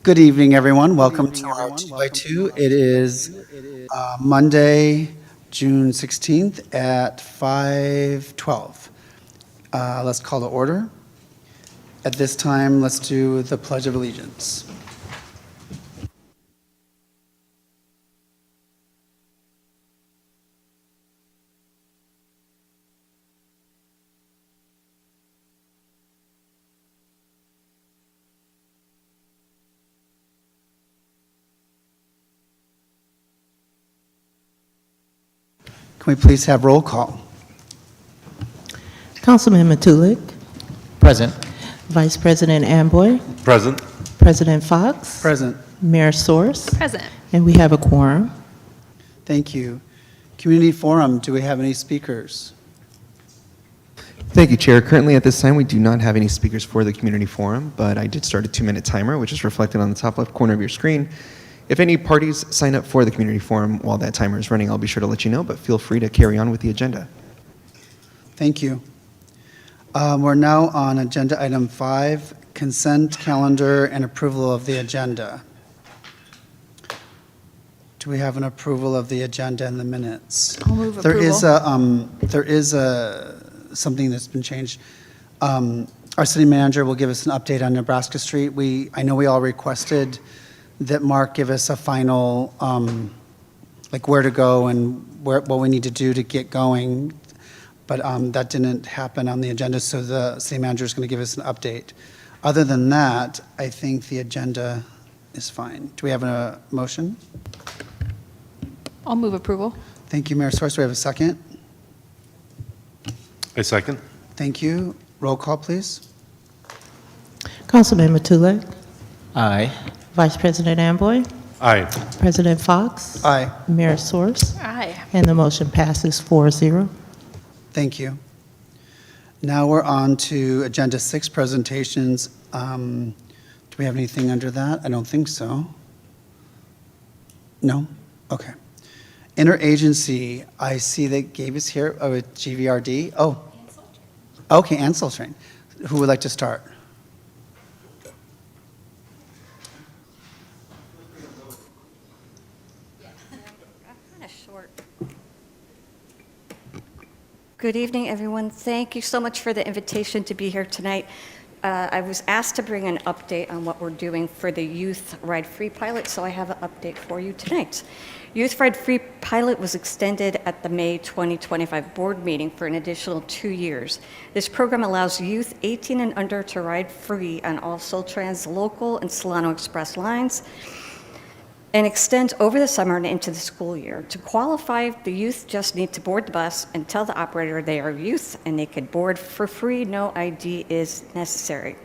Good evening, everyone. Welcome to our 2x2. It is Monday, June 16th at 5:12. Let's call to order. At this time, let's do the Pledge of Allegiance. Can we please have roll call? Councilman Matulik, Present. Vice President Amboy, Present. President Fox, Present. Mayor Source, Present. and we have a quorum. Thank you. Community Forum, do we have any speakers? Thank you, Chair. Currently, at this time, we do not have any speakers for the community forum, but I did start a 2-minute timer, which is reflected on the top left corner of your screen. If any parties sign up for the community forum while that timer is running, I'll be sure to let you know, but feel free to carry on with the agenda. Thank you. We're now on agenda item 5, consent calendar and approval of the agenda. Do we have an approval of the agenda and the minutes? I'll move There is approval. something that's been changed. Our city manager will give us an update on Nebraska Street. I know we all requested that Mark give us a final, like where to go and what we need to do to get going. But that didn't happen on the agenda, so the city manager is going to give us an update. Other than that, I think the agenda is fine. Do we have a motion? I'll move approval. Thank you, Mayor Source. Do we have a second? A second. Thank you. Roll call, please. Councilman Matulik, Aye. Vice President Amboy, Aye. President Fox, Aye. Mayor Source, Aye. and the motion passes 4-0. Thank you. Now we're on to Agenda 6, presentations. Do we have anything under that? I don't think so. No? Okay. Interagency, I see that Gabe is here with GVRD. Oh. Okay, and Soul Train. Who would like to start? Kind of short. Good evening, everyone. Thank you so much for the invitation to be here tonight. I was asked to bring an update on what we're doing for the Youth Ride Free pilot, so I have an update for you tonight. Youth Ride Free pilot was extended at the May 2025 board meeting for an additional 2 years. This program allows youth 18 and under to ride free on all Soltrans local and Solano Express lines and extend over the summer and into the school year. To qualify, the youth just need to board the bus and tell the operator they are youth, and they could board for free. No ID is necessary.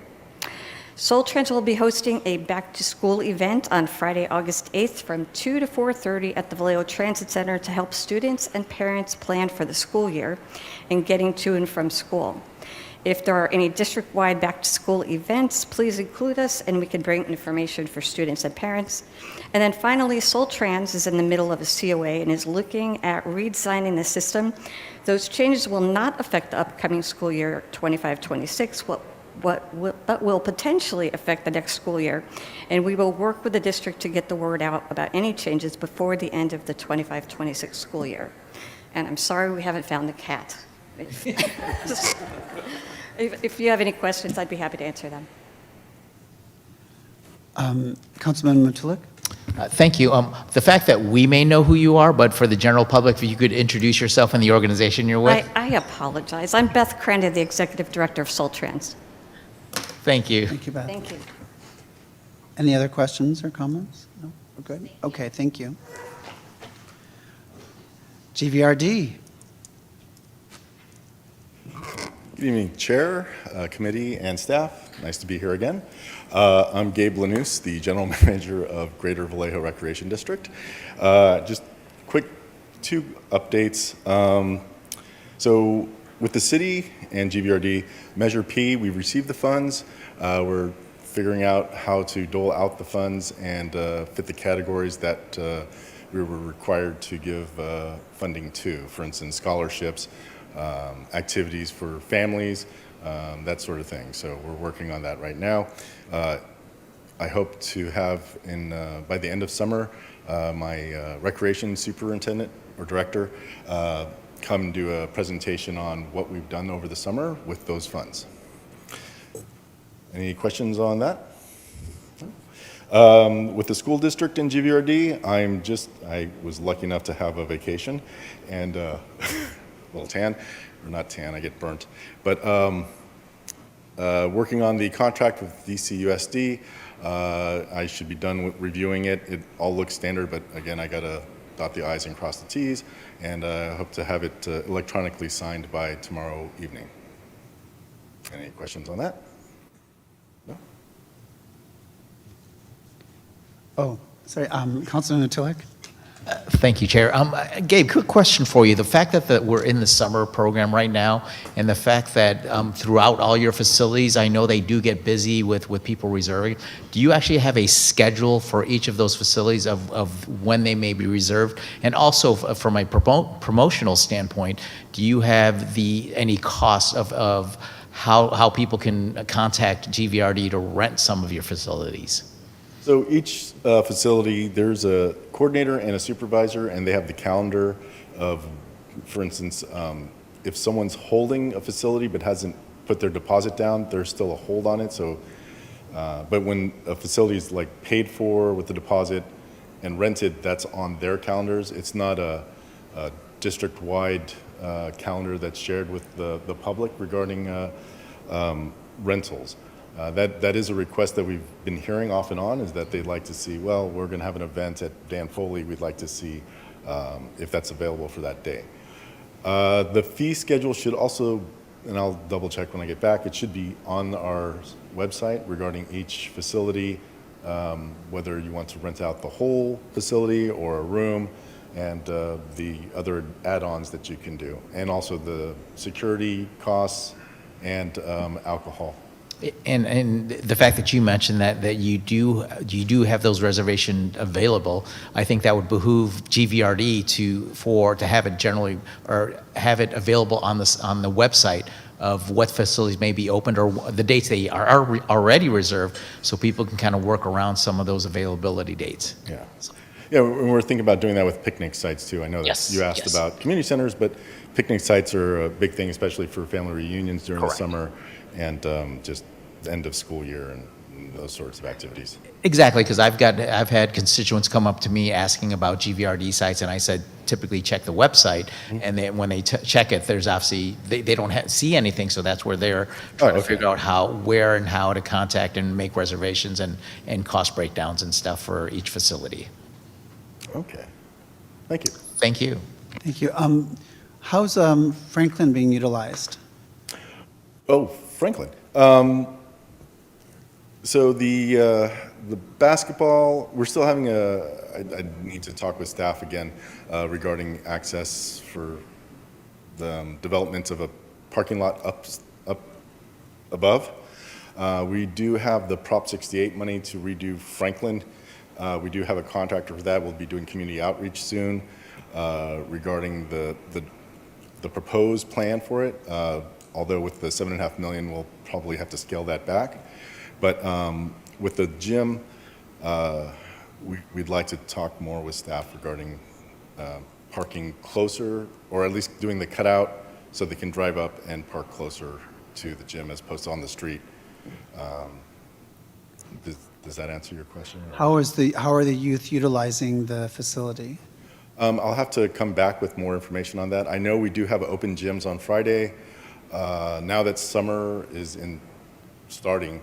Soltrans will be hosting a back-to-school event on Friday, August 8th from 2 to 4:30 at the Vallejo Transit Center to help students and parents plan for the school year and getting to and from school. If there are any district-wide back-to-school events, please include us and we can bring information for students and parents. And then finally, Soltrans is in the middle of a COA and is looking at redesigning the system. Those changes will not affect the upcoming school year 25-26, but will potentially affect the next school year. And we will work with the district to get the word out about any changes before the end of the 25-26 school year. And I'm sorry we haven't found the cat. If you have any questions, I'd be happy to answer them. Councilman Matulik? Thank you. The fact that we may know who you are, but for the general public, if you could introduce yourself and the organization you're with. I apologize. I'm Beth Crandon, the Executive Director of Soltrans. Thank you. Thank you, Beth. Thank you. Any other questions or comments? No? We're good? Okay, thank you. GVRD. Good evening, Chair, Committee, and staff. Nice to be here again. I'm Gabe Lanous, the General Manager of Greater Vallejo Recreation District. Just quick 2 updates. So with the city and GVRD, Measure P, we've received the funds. We're figuring out how to dole out the funds and fit the categories that we were required to give funding to. For instance, scholarships, activities for families, that sort of thing. So we're working on that right now. I hope to have by the end of summer, my recreation superintendent or director come do a presentation on what we've done over the summer with those funds. Any questions on that? With the school district in GVRD, I was lucky enough to have a vacation and a little tan, or not tan, I get burnt. But working on the contract with DCUSD, I should be done with reviewing it. It all looks standard, but again, I gotta dot the I's and cross the T's, and I hope to have it electronically signed by tomorrow evening. Any questions on that? No? Oh, sorry, Councilman Nutilic? Thank you, Chair. Gabe, quick question for you. The fact that we're in the summer program right now, and the fact that throughout all your facilities, I know they do get busy with people reserving. Do you actually have a schedule for each of those facilities of when they may be reserved? And also, from a promotional standpoint, do you have any costs of how people can contact GVRD to rent some of your facilities? So each facility, there's a coordinator and a supervisor, and they have the calendar of, for instance, if someone's holding a facility but hasn't put their deposit down, there's still a hold on it. So, but when a facility is like paid for with the deposit and rented, that's on their calendars. It's not a district-wide calendar that's shared with the public regarding rentals. That is a request that we've been hearing off and on, is that they'd like to see, well, we're going to have an event at Dan Foley. We'd like to see if that's available for that day. The fee schedule should also, and I'll double check when I get back, it should be on our website regarding each facility, whether you want to rent out the whole facility or a room, and the other add-ons that you can do, and also the security costs and alcohol. And the fact that you mentioned that you do have those reservations available, I think that would behoove GVRD to have it generally, or have it available on the website of what facilities may be opened or the dates they are already reserved, so people can kind of work around some of those availability dates. Yeah. Yeah, we're thinking about doing that with picnic sites too. I know that Yes, you asked yes. about community centers, but picnic sites are a big thing, especially for family reunions during Correct. the summer and just the end of school year and those sorts of activities. Exactly, because I've had constituents come up to me asking about GVRD sites, and I said, typically check the website, and then when they check it, there's obviously, they don't see anything, so that's where they're trying to figure out where and how to contact and make reservations and cost breakdowns and stuff for each facility. Okay. Thank you. Thank you. Thank you. How's Franklin being utilized? Oh, Franklin. So the basketball, we're still having I need to talk with staff again regarding access for the development of a parking lot up above. We do have the Prop 68 money to redo Franklin. We do have a contractor for that. We'll be doing community outreach soon regarding the proposed plan for it. Although with the $7.5 million, we'll probably have to scale that back. But with the gym, we'd like to talk more with staff regarding parking closer, or at least doing the cutout so they can drive up and park closer to the gym as opposed to on the street. Does that answer your question? How are the youth utilizing the facility? I'll have to come back with more information on that. I know we do have open gyms on Friday. Now that summer is starting,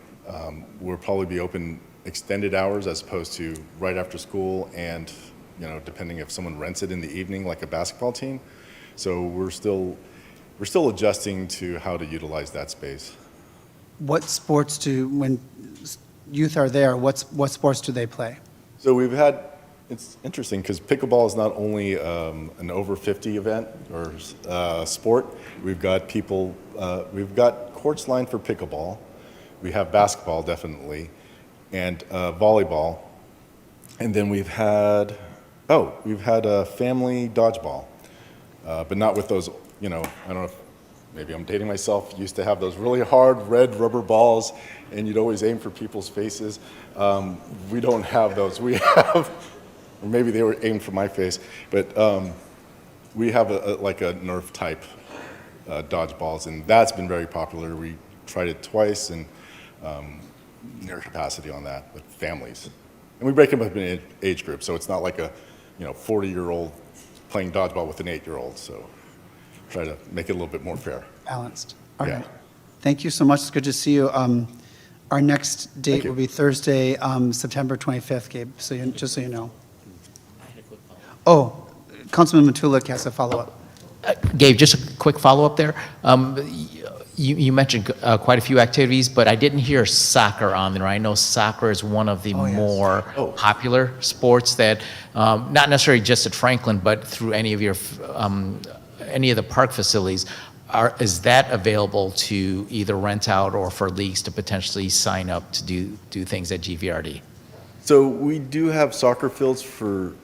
we'll probably be open extended hours as opposed to right after school, and depending if someone rents it in the evening, like a basketball team. So we're still adjusting to how to utilize that space. What sports when youth are there, what sports do they play? So it's interesting because pickleball is not only an over 50 event or sport. We've got courts lined for pickleball. We have basketball, definitely, and volleyball. And then we've had a family dodgeball, but not with those, I don't know if maybe I'm dating myself, used to have those really hard red rubber balls, and you'd always aim for people's faces. We don't have those. We have, or maybe they were aimed for my face, but we have like a Nerf type dodgeballs, and that's been very popular. We tried it twice, and near capacity on that with families. And we break them up in age groups, so it's not like a 40-year-old playing dodgeball with an 8-year-old. So try to make it a little bit more fair. Balanced. All Yeah. right. Thank you so much. It's good to see you. Our next Thank date you. will be Thursday, September 25th, Gabe, just so you know. Oh, Councilman Matulik has a follow-up. Gabe, just a quick follow-up there. You mentioned quite a few activities, but I didn't hear soccer on there. I know soccer is one of the yes. more popular sports that, not necessarily just at Franklin, but through any of your, any of the park facilities. Is that available to either rent out or for leagues to potentially sign up to do things at GVRD? So we do have soccer fields for,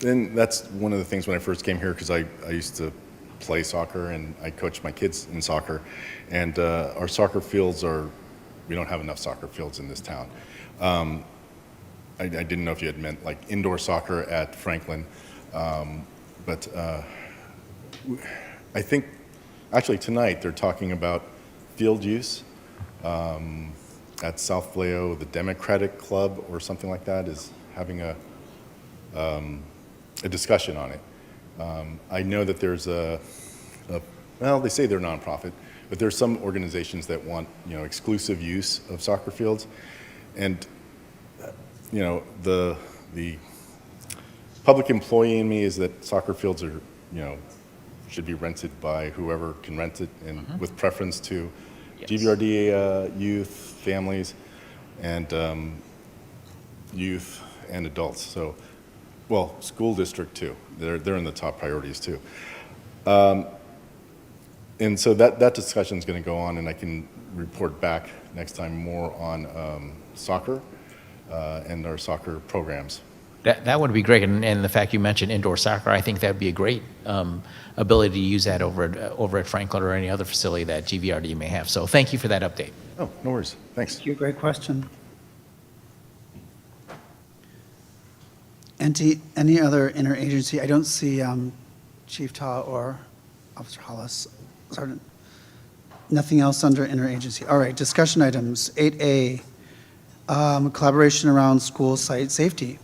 and that's one of the things when I first came here, because I used to play soccer and I coached my kids in soccer. And our soccer fields we don't have enough soccer fields in this town. I didn't know if you had meant like indoor soccer at Franklin. But I think actually tonight they're talking about field use at South Vallejo. The Democratic Club or something like that is having a discussion on it. I know that there's well, they say they're nonprofit, but there's some organizations that want exclusive use of soccer fields, and the public employee in me is that soccer fields are should be rented by whoever can rent it, and with preference to GVRD youth, families, and youth and adults. So, well, school district too. They're in the top priorities too. And so that discussion is going to go on, and I can report back next time more on soccer and our soccer programs. That would be great, and the fact you mentioned indoor soccer, I think that would be a great ability to use that over at Franklin or any other facility that GVRD may have. So thank you for that update. Oh, no worries. Thanks. Thank you. Great question. Any other interagency? I don't see Chief Ta or Officer Hollis. Sergeant. Nothing else under interagency. All right, discussion items. 8A, collaboration around school site safety.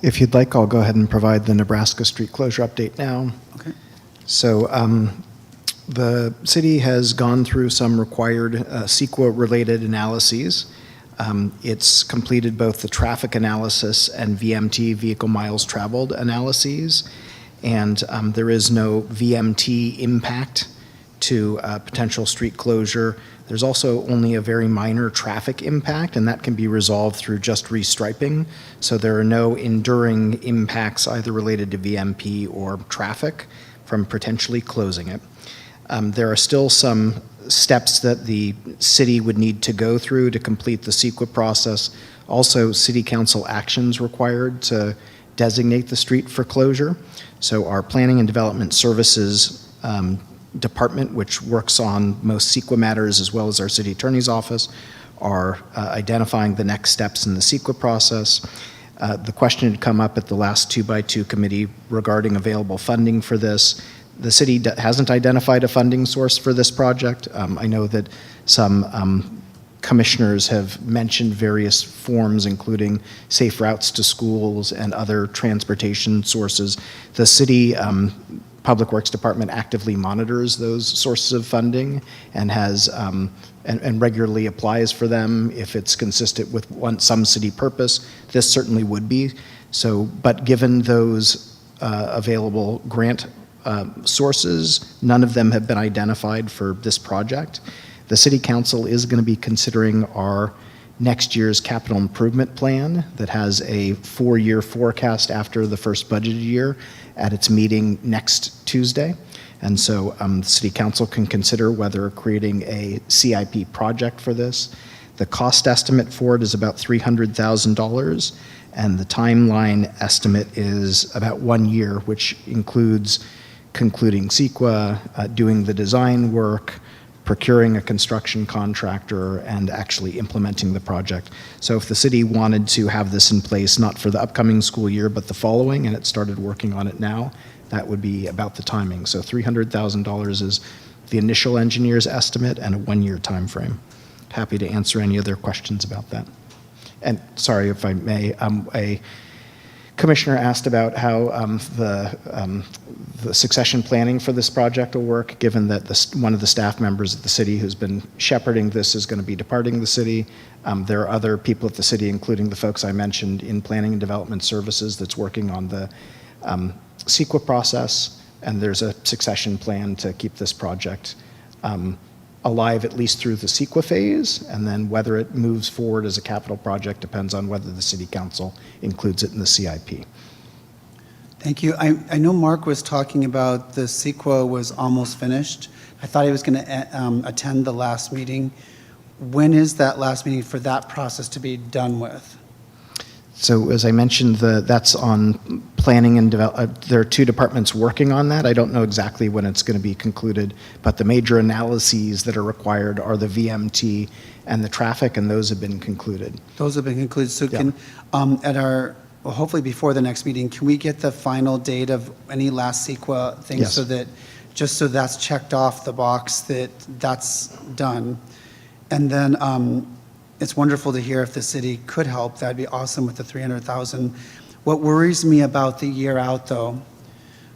If you'd like, I'll go ahead and provide the Nebraska street closure update now. Okay. So the city has gone through some required CEQA-related analyses. It's completed both the traffic analysis and VMT, vehicle miles traveled analyses, and there is no VMT impact to potential street closure. There's also only a very minor traffic impact, and that can be resolved through just restriping. So there are no enduring impacts either related to VMP or traffic from potentially closing it. There are still some steps that the city would need to go through to complete the CEQA process. Also, city council actions required to designate the street for closure. So our Planning and Development Services department, which works on most CEQA matters, as well as our city attorney's office, are identifying the next steps in the CEQA process. The question had come up at the last 2x2 committee regarding available funding for this. The city hasn't identified a funding source for this project. I know that some commissioners have mentioned various forms, including safe routes to schools and other transportation sources. The city Public Works Department actively monitors those sources of funding and has and regularly applies for them if it's consistent with some city purpose. This certainly would be. So, but given those available grant sources, none of them have been identified for this project. The City Council is going to be considering our next year's capital improvement plan that has a 4-year forecast after the first budget year at its meeting next Tuesday. And so the City Council can consider whether creating a CIP project for this. The cost estimate for it is about $300,000, and the timeline estimate is about 1 year, which includes concluding CEQA, doing the design work, procuring a construction contractor, and actually implementing the project. So if the city wanted to have this in place, not for the upcoming school year, but the following, and it started working on it now, that would be about the timing. So $300,000 is the initial engineer's estimate and a one-year time frame. Happy to answer any other questions about that. And sorry if I may, a commissioner asked about how the succession planning for this project will work, given that one of the staff members at the city who's been shepherding this is going to be departing the city. There are other people at the city, including the folks I mentioned in Planning and Development Services, that's working on the CEQA process, and there's a succession plan to keep this project alive at least through the CEQA phase, and then whether it moves forward as a capital project depends on whether the city council includes it in the CIP. Thank you. I know Mark was talking about the CEQA was almost finished. I thought he was going to attend the last meeting. When is that last meeting for that process to be done with? So as I mentioned, that's on planning and develop. There are two departments working on that. I don't know exactly when it's going to be concluded, but the major analyses that are required are the VMT and the traffic, and those have been concluded. Those have been concluded. So Yeah. can, well, hopefully before the next meeting, can we get the final date of any last CEQA things Yes. so that, just so that's checked off the box that that's done? And then it's wonderful to hear if the city could help. That'd be awesome with the 300,000. What worries me about the year out, though,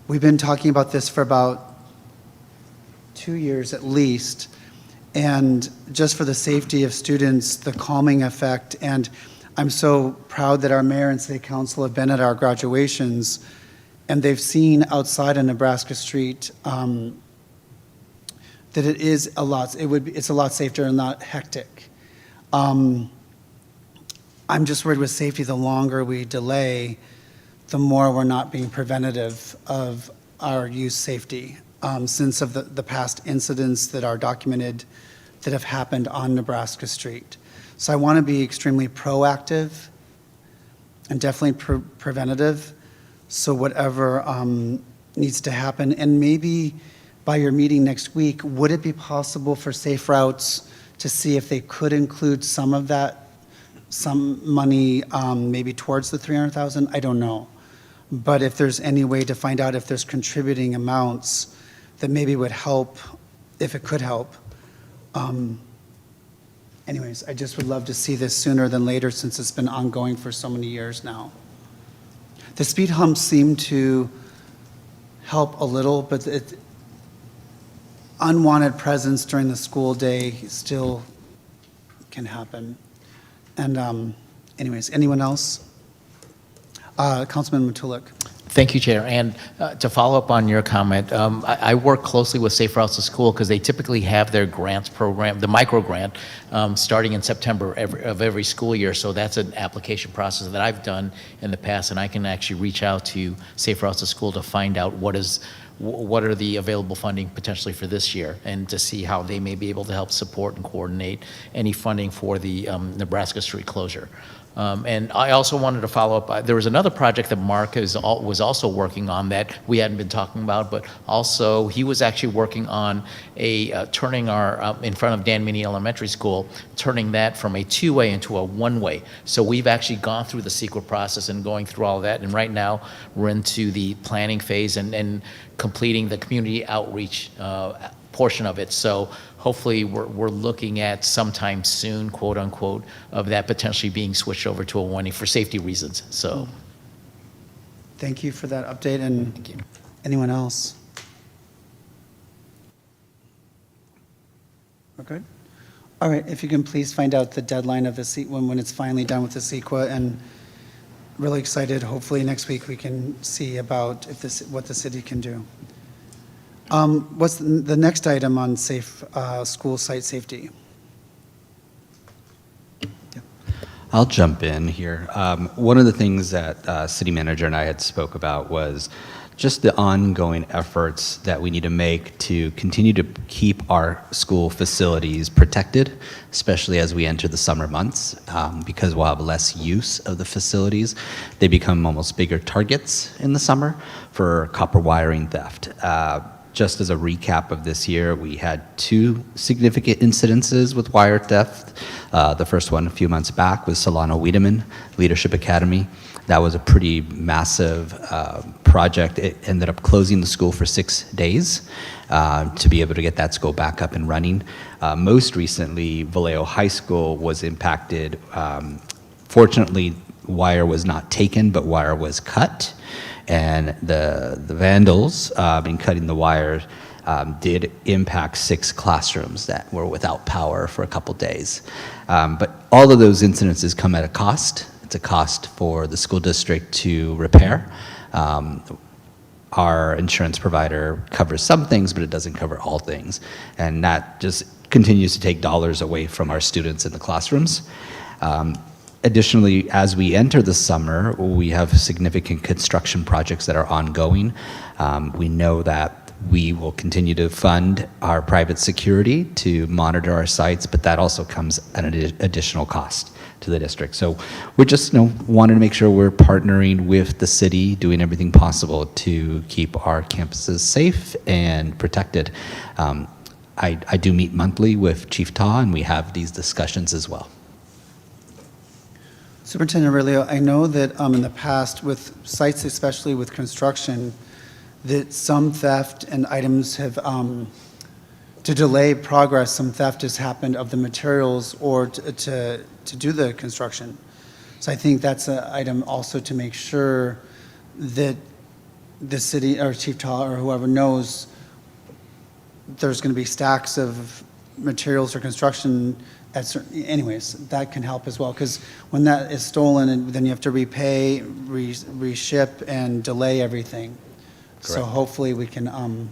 we've been talking about this for about 2 years at least, and just for the safety of students, the calming effect, and I'm so proud that our mayor and city council have been at our graduations, and they've seen outside of Nebraska Street that it is a lot. It's a lot safer and not hectic. I'm just worried with safety. The longer we delay, the more we're not being preventative of our youth safety. Since of the past incidents that are documented that have happened on Nebraska Street. So I want to be extremely proactive and definitely preventative. So whatever needs to happen, and maybe by your meeting next week, would it be possible for Safe Routes to see if they could include some of that, some money maybe towards the 300,000? I don't know. But if there's any way to find out if there's contributing amounts that maybe would help, if it could help. Anyways, I just would love to see this sooner than later since it's been ongoing for so many years now. The speed humps seem to help a little, but unwanted presence during the school day still can happen. And anyways, anyone else? Councilman Matulik. Thank you, Chair. And to follow up on your comment, I work closely with Safe Routes to School because they typically have their grants program, the micro grant, starting in September of every school year. So that's an application process that I've done in the past, and I can actually reach out to Safe Routes to School to find out what are the available funding potentially for this year, and to see how they may be able to help support and coordinate any funding for the Nebraska Street closure. And I also wanted to follow up. There was another project that Mark was also working on that we hadn't been talking about, but also he was actually working on turning our, in front of Dan Meany Elementary School, turning that from a two-way into a one-way. So we've actually gone through the CEQA process and going through all that, and right now we're into the planning phase and completing the community outreach portion of it. So hopefully we're looking at sometime soon, quote unquote, of that potentially being switched over to a one for safety reasons. So Thank you for that update. And anyone else? We're good? All right, if you can please find out the deadline of the when it's finally done with the CEQA, and really excited. Hopefully next week we can see about what the city can do. What's the next item on safe school site safety? I'll jump in here. One of the things that city manager and I had spoke about was just the ongoing efforts that we need to make to continue to keep our school facilities protected, especially as we enter the summer months, because we'll have less use of the facilities. They become almost bigger targets in the summer for copper wiring theft. Just as a recap of this year, we had 2 significant incidences with wire theft. The first one a few months back was Solano Wiedemann Leadership Academy. That was a pretty massive project. It ended up closing the school for 6 days to be able to get that school back up and running. Most recently, Vallejo High School was impacted. Fortunately, wire was not taken, but wire was cut. And the vandals, in cutting the wire, did impact 6 classrooms that were without power for a couple days. But all of those incidences come at a cost. It's a cost for the school district to repair. Our insurance provider covers some things, but it doesn't cover all things. And that just continues to take dollars away from our students in the classrooms. Additionally, as we enter the summer, we have significant construction projects that are ongoing. We know that we will continue to fund our private security to monitor our sites, but that also comes at an additional cost to the district. So we're just wanting to make sure we're partnering with the city, doing everything possible to keep our campuses safe and protected. I do meet monthly with Chief Ta, and we have these discussions as well. Superintendent Aurelio, I know that in the past with sites, especially with construction, that some theft and items have, to delay progress, some theft has happened of the materials or to do the construction. So I think that's an item also to make sure that the city or Chief Ta or whoever knows there's going to be stacks of materials or construction at certain, anyways, that can help as well, because when that is stolen, and then you have to repay, reship, and delay everything. So Correct. hopefully we can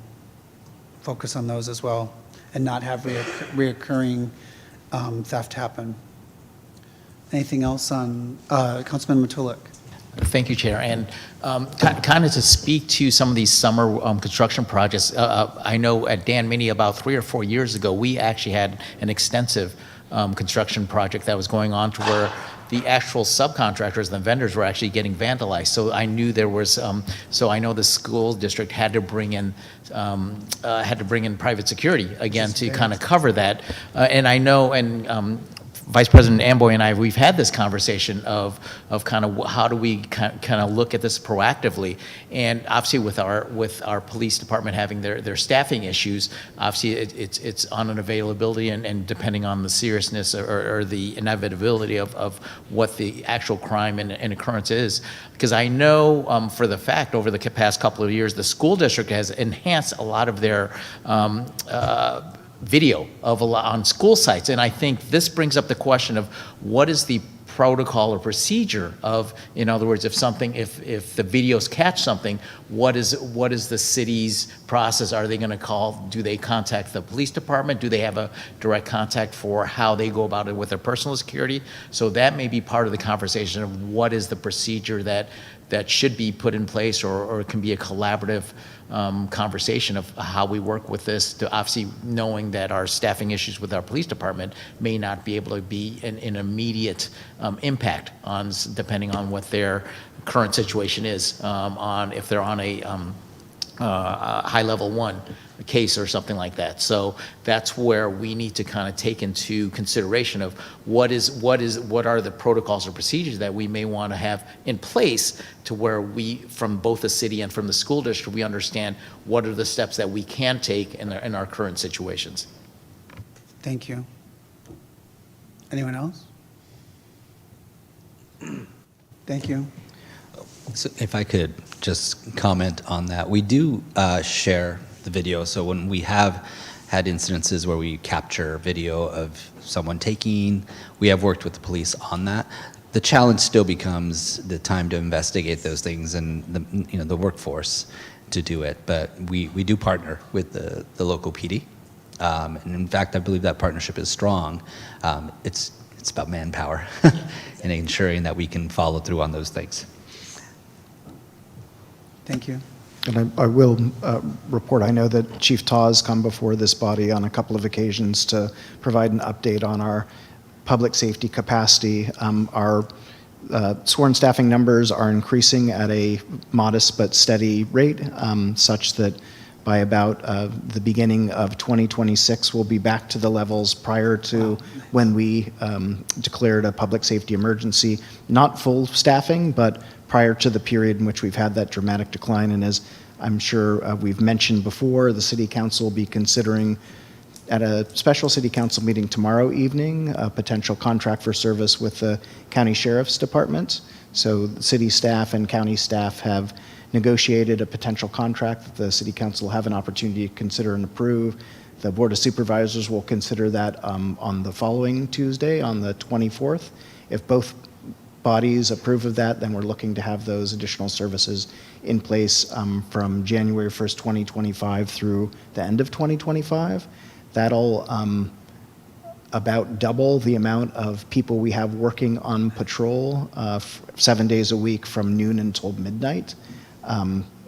focus on those as well and not have reoccurring theft happen. Anything else on Councilman Matulik? Thank you, Chair. And kind of to speak to some of these summer construction projects, I know at Dan Mini about 3 or 4 years ago, we actually had an extensive construction project that was going on to where the actual subcontractors and the vendors were actually getting vandalized. So I knew there was, so I know the school district had to bring in private security again to kind of cover that. And I know, and Vice President Amboy and I, we've had this conversation of kind of how do we kind of look at this proactively, and obviously with our police department having their staffing issues, obviously it's on an availability and depending on the seriousness or the inevitability of what the actual crime and occurrence is. Because I know for the fact over the past couple of years, the school district has enhanced a lot of their video of on school sites, and I think this brings up the question of what is the protocol or procedure of, in other words, if the videos catch something, what is the city's process? Are they going to call? Do they contact the police department? Do they have a direct contact for how they go about it with their personal security? So that may be part of the conversation of what is the procedure that should be put in place, or it can be a collaborative conversation of how we work with this, to obviously knowing that our staffing issues with our police department may not be able to be an immediate impact on, depending on what their current situation is, on if they're on a high level 1 case or something like that. So that's where we need to kind of take into consideration of what are the protocols or procedures that we may want to have in place, to where we, from both the city and from the school district, we understand what are the steps that we can take in our current situations. Thank you. Anyone else? Thank you. So if I could just comment on that, we do share the video. So when we have had incidences where we capture video of someone taking, we have worked with the police on that. The challenge still becomes the time to investigate those things and the workforce to do it. But we do partner with the local PD, and in fact, I believe that partnership is strong. It's about manpower and ensuring that we can follow through on those things. Thank you. And I will report, I know that Chief Taw has come before this body on a couple of occasions to provide an update on our public safety capacity. Our sworn staffing numbers are increasing at a modest but steady rate, such that by about the beginning of 2026, we'll be back to the levels prior to when we declared a public safety emergency. Not full staffing, but prior to the period in which we've had that dramatic decline. And as I'm sure we've mentioned before, the City Council will be considering at a special City Council meeting tomorrow evening a potential contract for service with the County Sheriff's Department. So the city staff and county staff have negotiated a potential contract that the City Council will have an opportunity to consider and approve. The Board of Supervisors will consider that on the following Tuesday, on the 24th. If both bodies approve of that, then we're looking to have those additional services in place from January 1st, 2025 through the end of 2025. That'll about double the amount of people we have working on patrol 7 days a week from noon until midnight.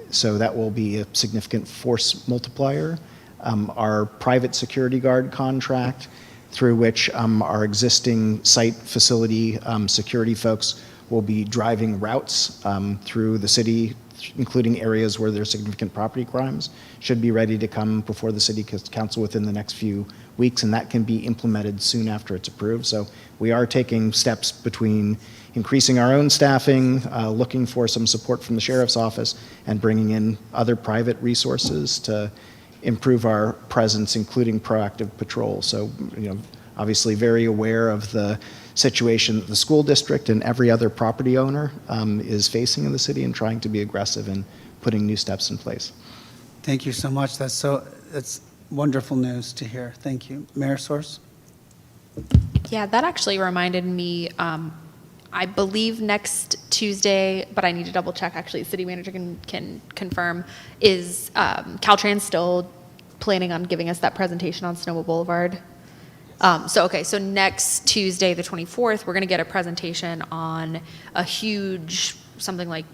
So that will be a significant force multiplier. Our private security guard contract, through which our existing site facility security folks will be driving routes through the city, including areas where there's significant property crimes, should be ready to come before the City Council within the next few weeks, and that can be implemented soon after it's approved. So we are taking steps between increasing our own staffing, looking for some support from the Sheriff's Office, and bringing in other private resources to improve our presence, including proactive patrol. So, obviously very aware of the situation that the school district and every other property owner is facing in the city, and trying to be aggressive in putting new steps in place. Thank you so much. That's wonderful news to hear. Thank you. Mayor Source? Yeah, that actually reminded me, I believe next Tuesday, but I need to double check, actually, the city manager can confirm, is Caltrans still planning on giving us that presentation on Sonoma Boulevard? So next Tuesday, the 24th, we're going to get a presentation on a huge, something like,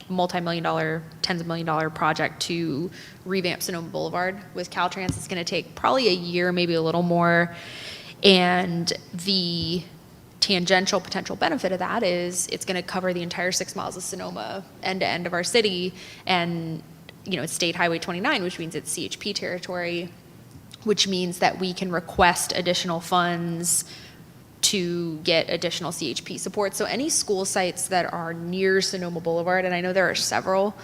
multi-million dollar, tens of million dollar project to revamp Sonoma Boulevard with Caltrans. It's going to take probably a year, maybe a little more. And the tangential potential benefit of that is it's going to cover the entire 6 miles of Sonoma end to end of our city. And, it's State Highway 29, which means it's CHP territory, which means that we can request additional funds to get additional CHP support. So any school sites that are near Sonoma Boulevard, and I know there are several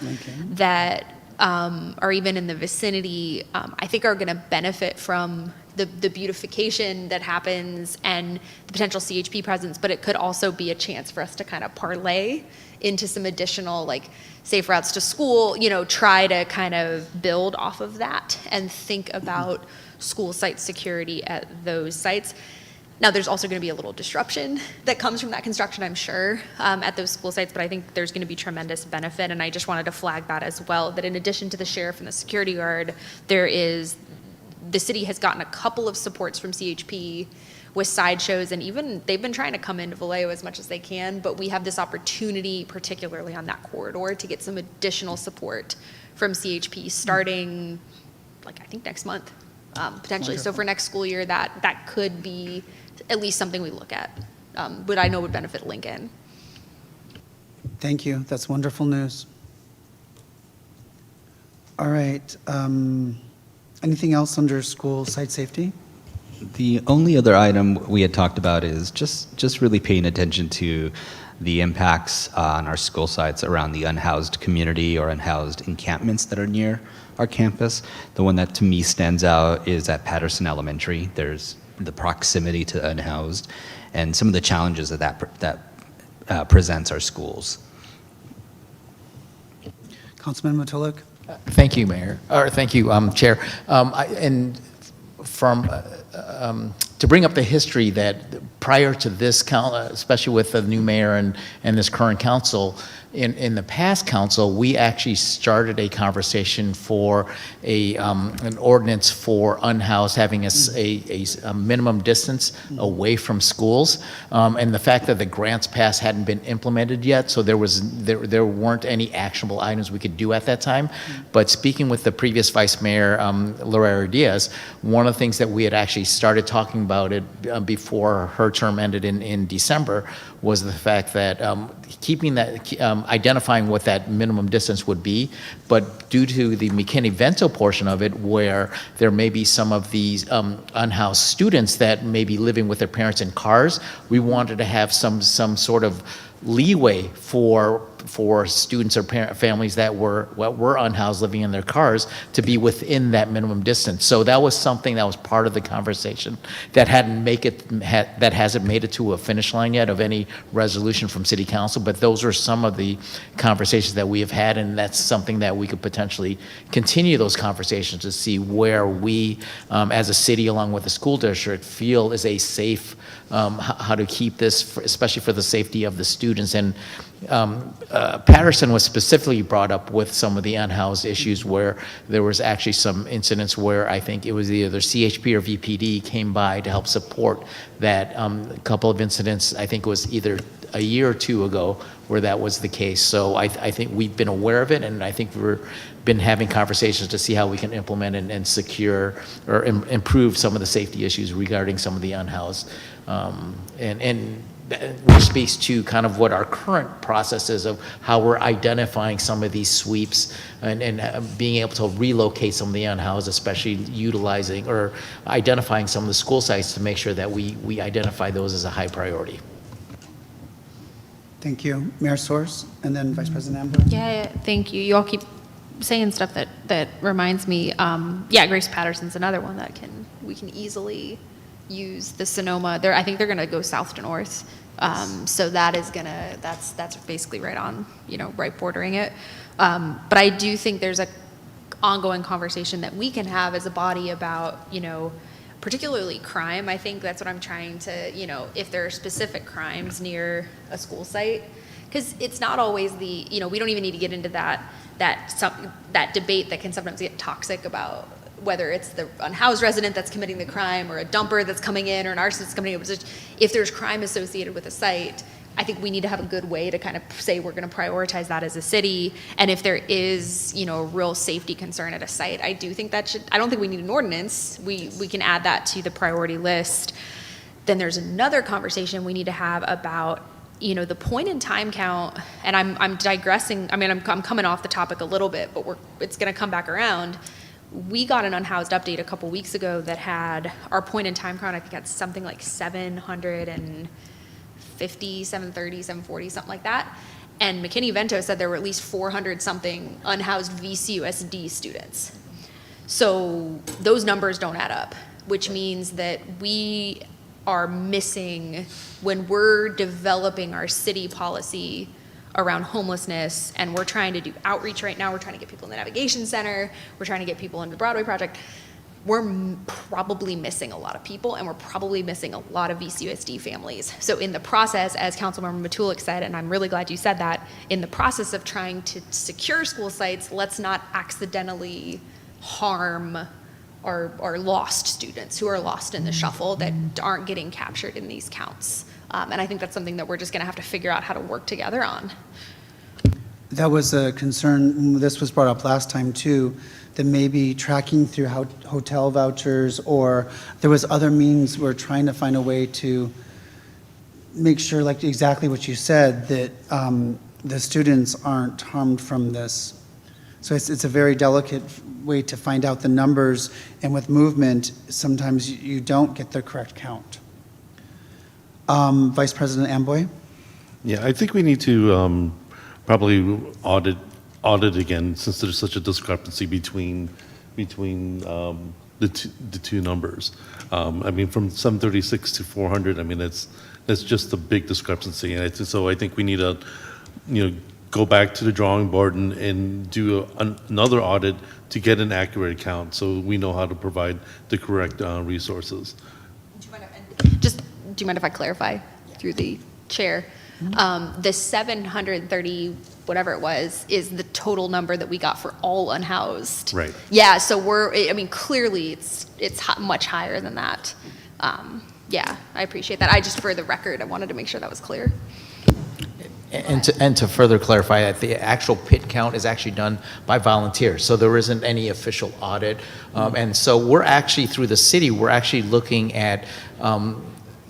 that are even in the vicinity, I think are going to benefit from the beautification that happens and the potential CHP presence, but it could also be a chance for us to kind of parlay into some additional, safe routes to school, try to kind of build off of that and think about school site security at those sites. Now, there's also going to be a little disruption that comes from that construction, I'm sure, at those school sites, but I think there's going to be tremendous benefit, and I just wanted to flag that as well, that in addition to the sheriff and the security guard, the city has gotten a couple of supports from CHP with sideshows, and even they've been trying to come into Vallejo as much as they can, but we have this opportunity, particularly on that corridor, to get some additional support from CHP starting, I think next month, potentially. Wonderful. So for next school year, that could be at least something we look at, but I know would benefit Lincoln. Thank you. That's wonderful news. All right. Anything else under school site safety? The only other item we had talked about is just really paying attention to the impacts on our school sites around the unhoused community or unhoused encampments that are near our campus. The one that to me stands out is at Patterson Elementary. There's the proximity to unhoused and some of the challenges that presents our schools. Councilman Matulik? Thank you, Mayor, or thank you, Chair. To bring up the history that prior to this especially with the new mayor and this current council, in the past council, we actually started a conversation for an ordinance for unhoused having a minimum distance away from schools, and the fact that the grants pass hadn't been implemented yet, so there weren't any actionable items we could do at that time. But speaking with the previous vice mayor, Lorera Diaz, one of the things that we had actually started talking about it before her term ended in December was the fact that keeping that, identifying what that minimum distance would be, but due to the McKinney-Vento portion of it, where there may be some of these unhoused students that may be living with their parents in cars, we wanted to have some sort of leeway for students or families that were unhoused living in their cars to be within that minimum distance. So that was something that was part of the conversation that hasn't made it to a finish line yet of any resolution from City Council, but those are some of the conversations that we have had, and that's something that we could potentially continue those conversations to see where we, as a city, along with the school district, feel is a safe, how to keep this, especially for the safety of the students. And Patterson was specifically brought up with some of the unhoused issues where there was actually some incidents where I think it was either CHP or VPD came by to help support that. A couple of incidents, I think it was either a year or two ago where that was the case. So I think we've been aware of it, and I think we've been having conversations to see how we can implement and secure or improve some of the safety issues regarding some of the unhoused. Which speaks to kind of what our current process is of how we're identifying some of these sweeps and being able to relocate some of the unhoused, especially utilizing or identifying some of the school sites to make sure that we identify those as a high priority. Thank you. Mayor Source, and then Vice President Amboy. Yeah, thank you. You all keep saying stuff that reminds me. Grace Patterson's another one that we can easily use. The Sonoma. I think they're gonna go south to north. So that's basically right on, right bordering it. But I do think there's a ongoing conversation that we can have as a body about, particularly crime. I think that's what I'm trying to, if there are specific crimes near a school site, because it's not always we don't even need to get into that debate that can sometimes get toxic about whether it's the unhoused resident that's committing the crime or a dumper that's coming in or an arsonist that's coming in. If there's crime associated with a site, I think we need to have a good way to kind of say we're going to prioritize that as a city. And if there is, a real safety concern at a site, I do think I don't think we need an ordinance. We can add that to the priority list. Then there's another conversation we need to have about, the point in time count, and I'm digressing. I mean, I'm coming off the topic a little bit, but it's going to come back around. We got an unhoused update a couple weeks ago that had our point in time count, I think that's something like 750, 730, 740, something like that. And McKinney-Vento said there were at least 400 something unhoused VCUSD students. So those numbers don't add up, which means that we are missing, when we're developing our city policy around homelessness, and we're trying to do outreach right now. We're trying to get people in the Navigation Center. We're trying to get people into the Broadway Project. We're probably missing a lot of people, and we're probably missing a lot of VCUSD families. So in the process, as Councilmember Matulik said, and I'm really glad you said that, in the process of trying to secure school sites, let's not accidentally harm our lost students who are lost in the shuffle that aren't getting captured in these counts. And I think that's something that we're just going to have to figure out how to work together on. That was a concern. This was brought up last time too, that maybe tracking through hotel vouchers, or there was other means. We're trying to find a way to make sure, like exactly what you said, that the students aren't harmed from this. So it's a very delicate way to find out the numbers, and with movement, sometimes you don't get the correct count. Vice President Amboy? Yeah, I think we need to probably audit again, since there's such a discrepancy between the two numbers. I mean, from 736 to 400. I mean, that's just a big discrepancy, and so I think we need to, go back to the drawing board and do another audit to get an accurate count, so we know how to provide the correct resources. Just do you mind if I clarify through the chair? The 730, whatever it was, is the total number that we got for all unhoused. Right. Yeah, so I mean, clearly it's much higher than that. Yeah, I appreciate that. For the record, I wanted to make sure that was clear. And to further clarify that, the actual pit count is actually done by volunteers, so there isn't any official audit. And so we're actually, through the city, we're actually looking at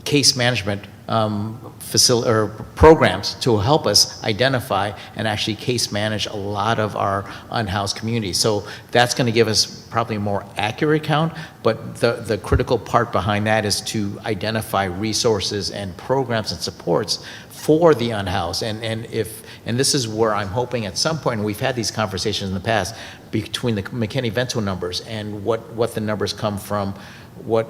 case management or programs to help us identify and actually case manage a lot of our unhoused communities. So that's going to give us probably a more accurate count, but the critical part behind that is to identify resources and programs and supports for the unhoused. And this is where I'm hoping at some point, and we've had these conversations in the past, between the McKinney-Vento numbers and what the numbers come from, what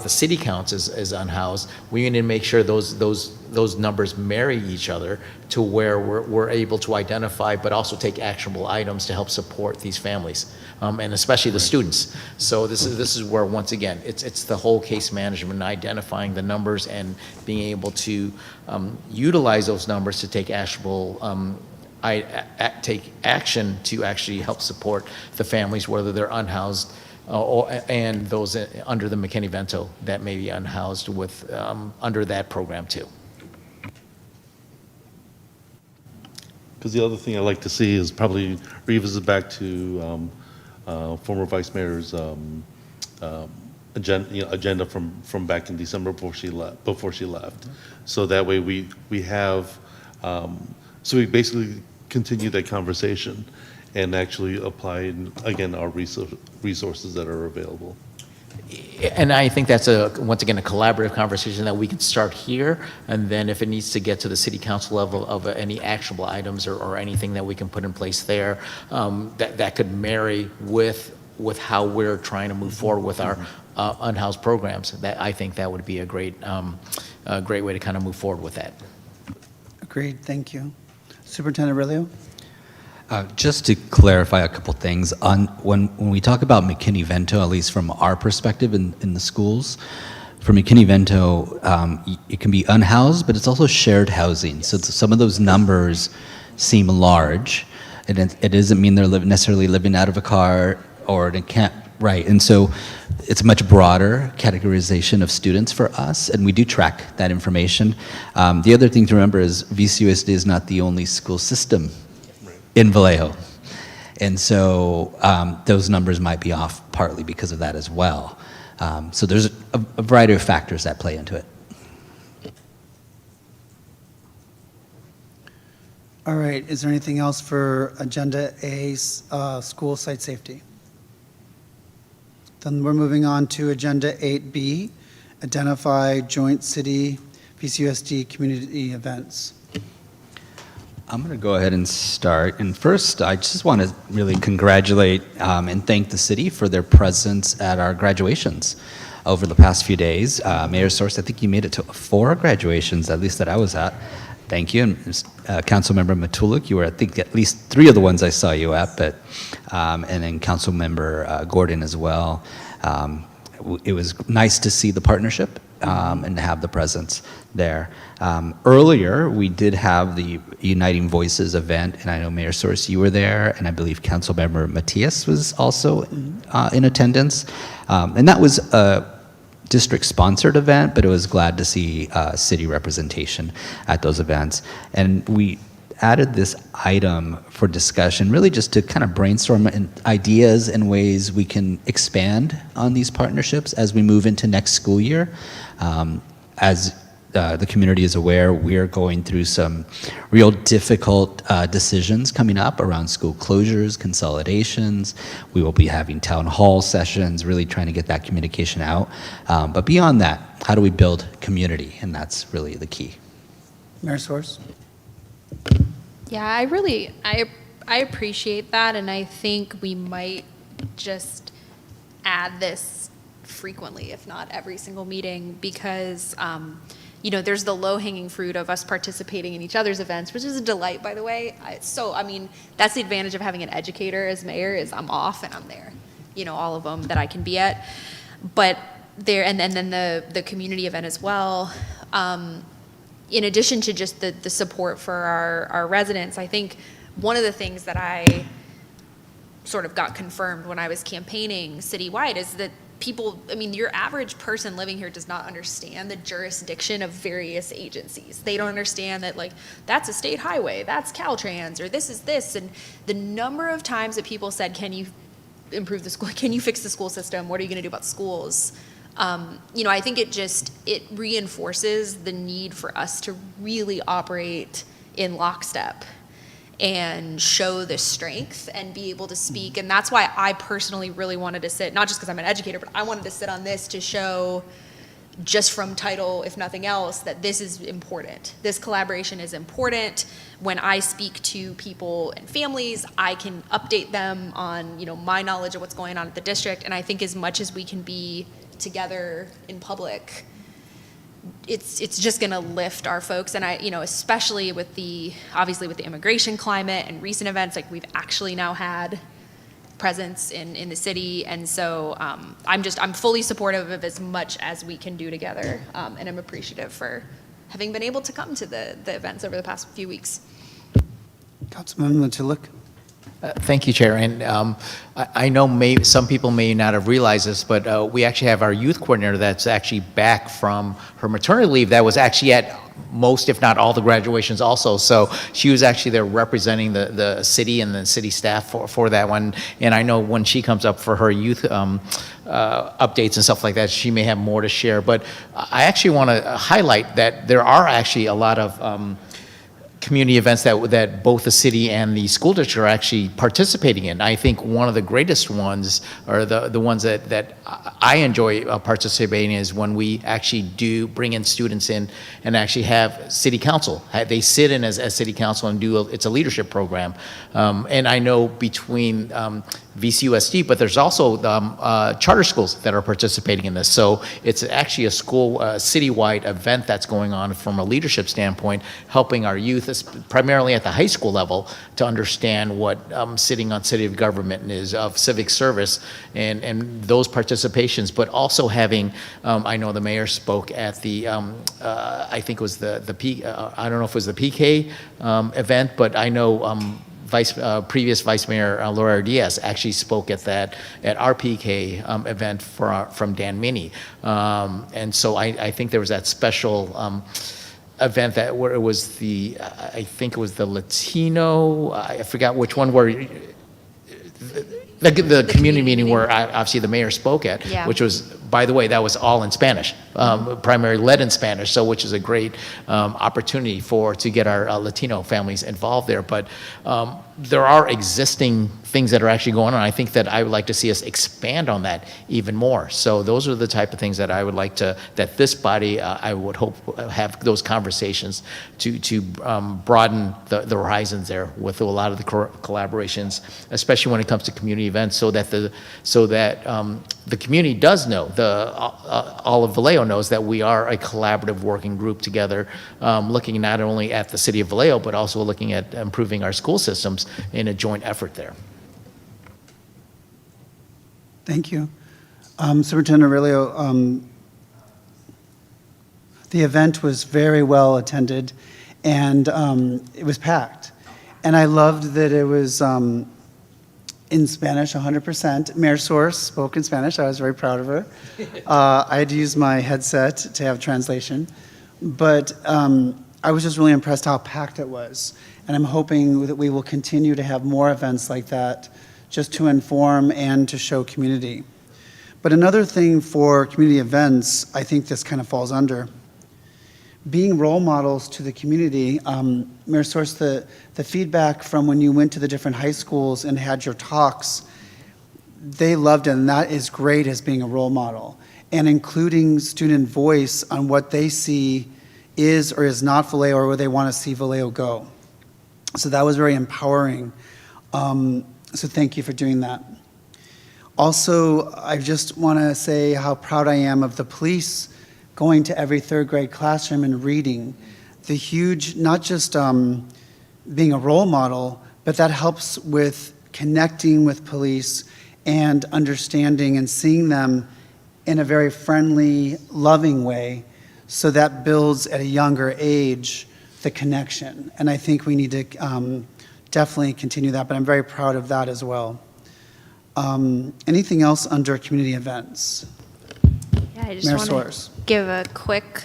the city counts as unhoused. We need to make sure those numbers marry each other to where we're able to identify, but also take actionable items to help support these families, and especially the students. So this is where, once again, it's the whole case management, identifying the numbers and being able to utilize those numbers to take actionable take action to actually help support the families, whether they're unhoused and those under the McKinney-Vento that may be unhoused with under that program too. Because the other thing I'd like to see is probably revisit back to former Vice Mayor's agenda from back in December before she left. So that way we have, so we basically continue that conversation and actually apply, again, our resources that are available. And I think that's once again, a collaborative conversation that we can start here, and then if it needs to get to the city council level of any actionable items or anything that we can put in place there, that could marry with how we're trying to move forward with our unhoused programs. That I think that would be a great way to kind of move forward with that. Agreed, thank you. Superintendent Aurelio? Just to clarify a couple things, when we talk about McKinney-Vento, at least from our perspective in the schools, for McKinney-Vento, it can be unhoused, but it's also shared housing. So some of those numbers seem large, and it doesn't mean they're necessarily living out of a car or they can't, right? And so it's a much broader categorization of students for us, and we do track that information. The other thing to remember is VCUSD is not the only school system in Vallejo. And so those numbers might be off partly because of that as well. So there's a variety of factors that play into it. All right, is there anything else for Agenda A, school site safety? Then we're moving on to Agenda 8B, identify joint city VCUSD community events. I'm going to go ahead and start. And first, I just want to really congratulate and thank the city for their presence at our graduations over the past few days. Mayor Source, I think you made it to 4 graduations, at least that I was at. Thank you. And Councilmember Matuluk, you were, I think, at least 3 of the ones I saw you at, but and then Councilmember Gordon as well. It was nice to see the partnership and to have the presence there. Earlier, we did have the Uniting Voices event, and I know Mayor Source, you were there, and I believe Councilmember Matias was also in attendance. And that was a district-sponsored event, but it was glad to see city representation at those events. And we added this item for discussion, really just to kind of brainstorm ideas and ways we can expand on these partnerships as we move into next school year. As the community is aware, we're going through some real difficult decisions coming up around school closures, consolidations. We will be having town hall sessions, really trying to get that communication out. But beyond that, how do we build community? And that's really the key. Mayor Source? Yeah, I appreciate that, and I think we might just add this frequently, if not every single meeting, because there's the low-hanging fruit of us participating in each other's events, which is a delight, by the way. That's the advantage of having an educator as mayor, is I'm off and I'm there, all of them that I can be at. But there, and then the community event as well. In addition to just the support for our residents, I think one of the things that I sort of got confirmed when I was campaigning citywide is that people, I mean, your average person living here does not understand the jurisdiction of various agencies. They don't understand that, like, that's a state highway, that's Caltrans, or this is this. And the number of times that people said, can you improve the school, can you fix the school system, what are you going to do about schools? I think it reinforces the need for us to really operate in lockstep and show the strength and be able to speak. And that's why I personally really wanted to sit, not just because I'm an educator, but I wanted to sit on this to show, just from title, if nothing else, that this is important. This collaboration is important. When I speak to people and families, I can update them on, my knowledge of what's going on at the district. And I think as much as we can be together in public, it's just going to lift our folks. And especially with obviously with the immigration climate and recent events, like we've actually now had presence in the city. And so I'm fully supportive of as much as we can do together. And I'm appreciative for having been able to come to the events over the past few weeks. Councilman Tulloch. Thank you, Chair. And I know some people may not have realized this, but we actually have our youth coordinator that's actually back from her maternity leave that was actually at most, if not all, the graduations also. So she was actually there representing the city and the city staff for that one. And I know when she comes up for her youth updates and stuff like that, she may have more to share. But I actually want to highlight that there are actually a lot of community events that both the city and the school district are actually participating in. I think one of the greatest ones, or the ones that I enjoy participating in, is when we actually do bring in students in and actually have city council. They sit in as city council and it's a leadership program. And I know between VCUSD, but there's also charter schools that are participating in this. So it's actually a school citywide event that's going on from a leadership standpoint, helping our youth, primarily at the high school level, to understand what sitting on city of government is, of civic service, and those participations, but also having, I know the mayor spoke at the, I think it was I don't know if it was the PK event, but I know previous Vice Mayor Laura Diaz actually spoke at our PK event from Dan Minnie. And so I think there was that special event where it was I think it was the Latino, I forgot which one, where the community meeting where obviously the mayor spoke at, Yeah. which was, by the way, that was all in Spanish, primarily led in Spanish, so which is a great opportunity to get our Latino families involved there. But there are existing things that are actually going on. I think that I would like to see us expand on that even more. So those are the type of things that I would like that this body, I would hope, have those conversations to broaden the horizons there with a lot of the collaborations, especially when it comes to community events, so that the community does know, all of Vallejo knows that we are a collaborative working group together, looking not only at the city of Vallejo, but also looking at improving our school systems in a joint effort there. Thank you. Superintendent Aurelio, the event was very well attended, and it was packed. And I loved that it was in Spanish, 100%. Mayor Source spoke in Spanish. I was very proud of her. I had to use my headset to have translation. But I was just really impressed how packed it was. And I'm hoping that we will continue to have more events like that, just to inform and to show community. But another thing for community events, I think this kind of falls under, being role models to the community. Mayor Source, the feedback from when you went to the different high schools and had your talks, they loved it, and that is great as being a role model. And including student voice on what they see is or is not Vallejo, or where they want to see Vallejo go. So that was very empowering. So thank you for doing that. Also, I just want to say how proud I am of the police going to every third grade classroom and reading. The huge, not just being a role model, but that helps with connecting with police and understanding and seeing them in a very friendly, loving way, so that builds at a younger age the connection. And I think we need to definitely continue that, but I'm very proud of that as well. Anything else under community events? Yeah, I just Mayor want Soares. to give a quick,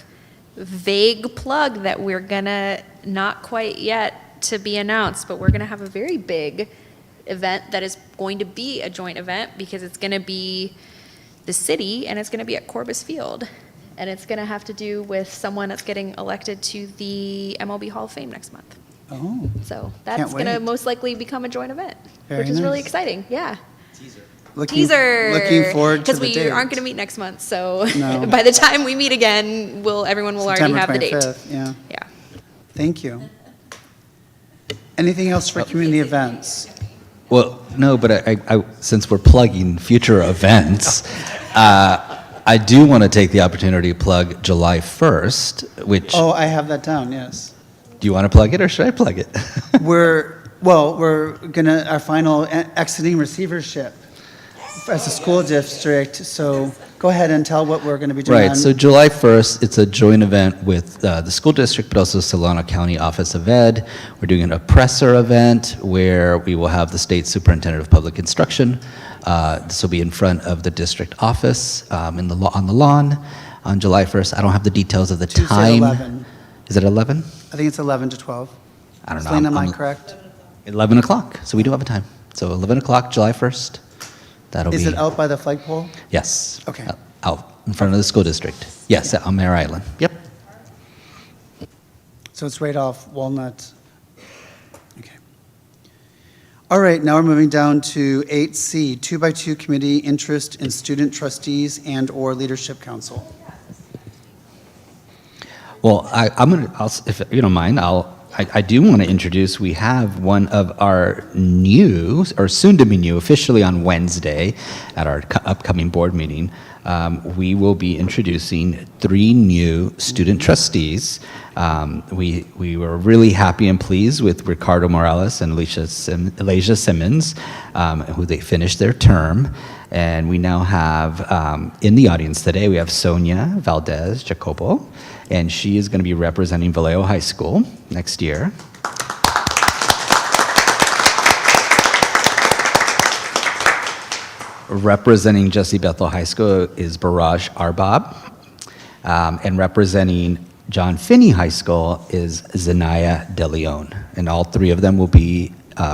vague plug that we're gonna, not quite yet to be announced, but we're gonna have a very big event that is going to be a joint event because it's gonna be the city and it's gonna be at Corbis Field. And it's gonna have to do with someone that's getting elected to the MLB Hall of Fame next month. Oh, So that's Can't gonna wait. most likely become a joint event, Very which is really nice. exciting, yeah. looking forward to Because the we date. aren't going to meet next month, so No. by the time we meet again, everyone will already September have the date. 25th, yeah. Yeah. Thank you. Anything else for community events? Well, no, but since we're plugging future events, I do want to take the opportunity to plug July 1st, which, Oh, I have that down, yes. do you want to plug it or should I plug it? We're gonna, our final exiting receivership as a school district, so go ahead and tell what we're gonna be doing. Right, so July 1st, it's a joint event with the school district, but also Solano County Office of Ed. We're doing an oppressor event where we will have the state superintendent of public instruction. This will be in front of the district office on the lawn on July 1st. I don't have the details of the Tuesday at time. 11. Is it 11? I think it's 11 to 12. I don't know. Selena, am I I'm- correct? 11 o'clock, so we do have a time. So 11 o'clock, July 1st. That'll Is be. it out by the flagpole? Yes. Okay. Out in front of the school district. Yes, on Mare Island. Yep. So it's right off Walnut. Okay. All right, now we're moving down to 8C, 2x2 committee interest in student trustees and/or leadership council. Well, if you don't mind, I do want to introduce, we have one of our new, or soon to be new, officially on Wednesday at our upcoming board meeting, we will be introducing 3 new student trustees. We were really happy and pleased with Ricardo Morales and Elijah Simmons, who they finished their term. And we now have, in the audience today, we have Sonia Valdez Jacobo, and she is going to be representing Vallejo High School next year. Representing Jesse Bethel High School is Baraj Arbab, and representing John Finney High School is Zanaya De Leon. And all 3 of them will be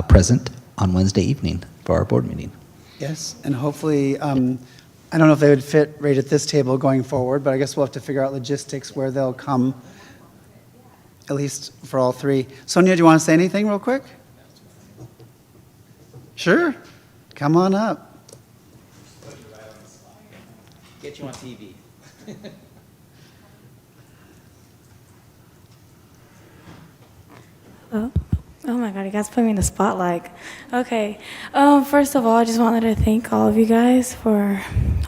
present on Wednesday evening for our board meeting. Yes, and hopefully, I don't know if they would fit right at this table going forward, but I guess we'll have to figure out logistics where they'll come, at least for all 3. Sonia, do you want to say anything real quick? Sure. Come on up. Get you on TV. Oh my God, you guys put me in the spotlight. Okay, first of all, I just wanted to thank all of you guys for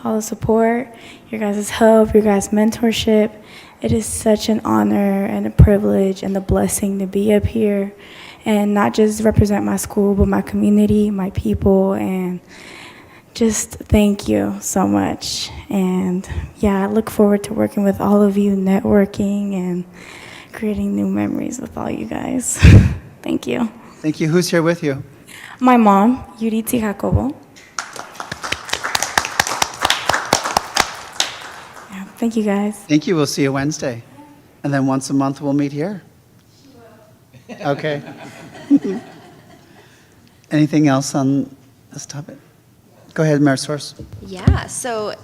all the support, your guys' help, your guys' mentorship. It is such an honor and a privilege and a blessing to be up here and not just represent my school, but my community, my people, and just thank you so much. And yeah, I look forward to working with all of you, networking and creating new memories with all you guys. Thank you. Thank you. Who's here with you? My mom, Yuriti Jacobo. Yeah, thank you guys. Thank you. We'll see you Wednesday. And then once a month, we'll meet here. Okay. Anything else on this topic? Go ahead, Mayor Soares. Yeah, so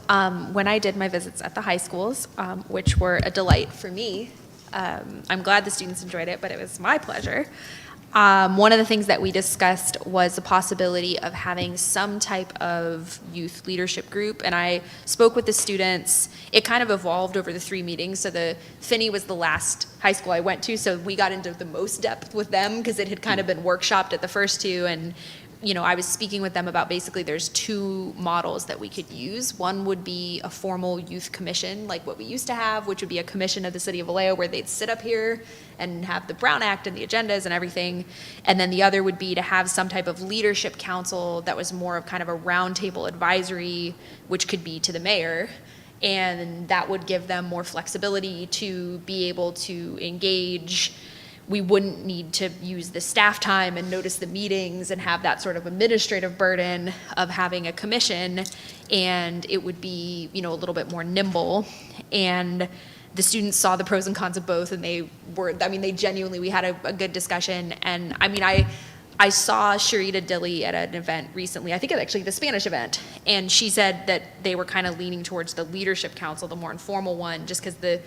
when I did my visits at the high schools, which were a delight for me, I'm glad the students enjoyed it, but it was my pleasure. One of the things that we discussed was the possibility of having some type of youth leadership group, and I spoke with the students. It kind of evolved over the 3 meetings, so the Finney was the last high school I went to, so we got into the most depth with them because it had kind of been workshopped at the first 2, and I was speaking with them about basically there's 2 models that we could use. One would be a formal youth commission, like what we used to have, which would be a commission of the city of Vallejo where they'd sit up here and have the Brown Act and the agendas and everything. And then the other would be to have some type of leadership council that was more of kind of a roundtable advisory, which could be to the mayor. and that would give them more flexibility to be able to engage. We wouldn't need to use the staff time and notice the meetings and have that sort of administrative burden of having a commission, and it would be, a little bit more nimble. And the students saw the pros and cons of both, and they genuinely, we had a good discussion. And I saw Sharita Dilley at an event recently, I think actually the Spanish event, and she said that they were kind of leaning towards the leadership council, the more informal one, just because the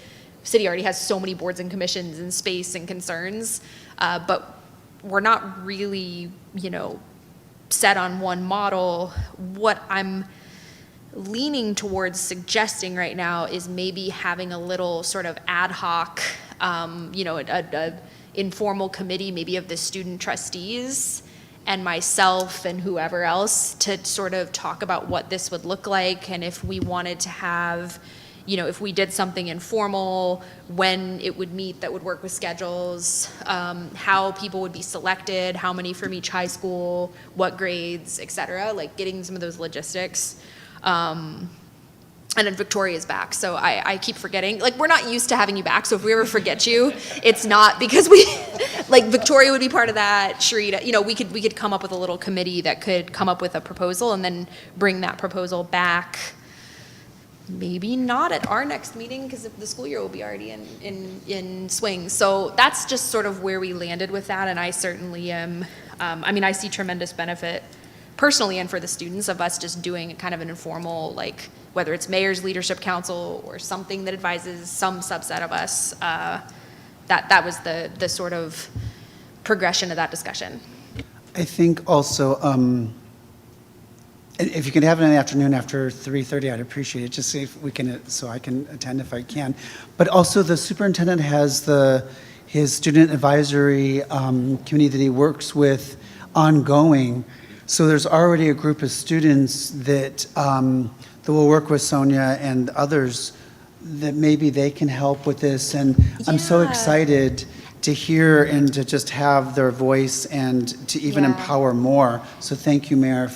city already has so many boards and commissions and space and concerns, but we're not really, set on one model. What I'm leaning towards suggesting right now is maybe having a little sort of ad hoc, a informal committee, maybe of the student trustees and myself and whoever else, to sort of talk about what this would look like, and if we wanted to have, if we did something informal, when it would meet that would work with schedules, how people would be selected, how many from each high school, what grades, et cetera, like getting some of those logistics. And then Victoria's back, so I keep forgetting. Like, we're not used to having you back, so if we ever forget you, it's not because Victoria would be part of that, Sharita, we could come up with a little committee that could come up with a proposal and then bring that proposal back. Maybe not at our next meeting, because the school year will be already in swing. So that's just sort of where we landed with that, and I certainly am, I see tremendous benefit personally and for the students of us just doing kind of an informal, like, whether it's Mayor's Leadership Council or something that advises some subset of us. That was the sort of progression of that discussion. I think also, if you could have it in the afternoon after 3:30, I'd appreciate it, just see if we can, so I can attend if I can. But also, the superintendent has his student advisory committee that he works with ongoing. So there's already a group of students that will work with Sonia and others that maybe they can help with this. And I'm so excited to hear and to just have their voice and to even empower more. So thank you, Mayor,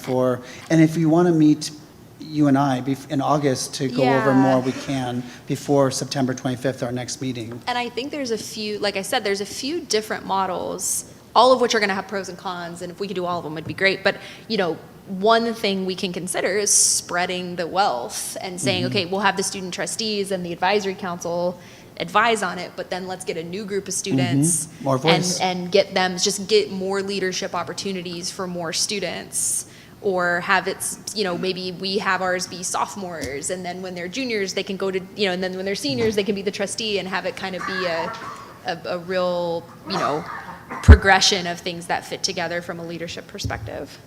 and if you want to meet you and I in August to go over more, we can, before September 25th, our next meeting. And I think there's a few, like I said, there's a few different models, all of which are going to have pros and cons, and if we could do all of them, it'd be great. But, one thing we can consider is spreading the wealth and saying, okay, we'll have the student trustees and the advisory council advise on it, but then let's get a new group of students More voice. and get them, just get more leadership opportunities for more students, or have it, maybe we have ours be sophomores, and then when they're juniors, they can go to, and then when they're seniors, they can be the trustee, and have it kind of be a real, progression of things that fit together from a leadership perspective.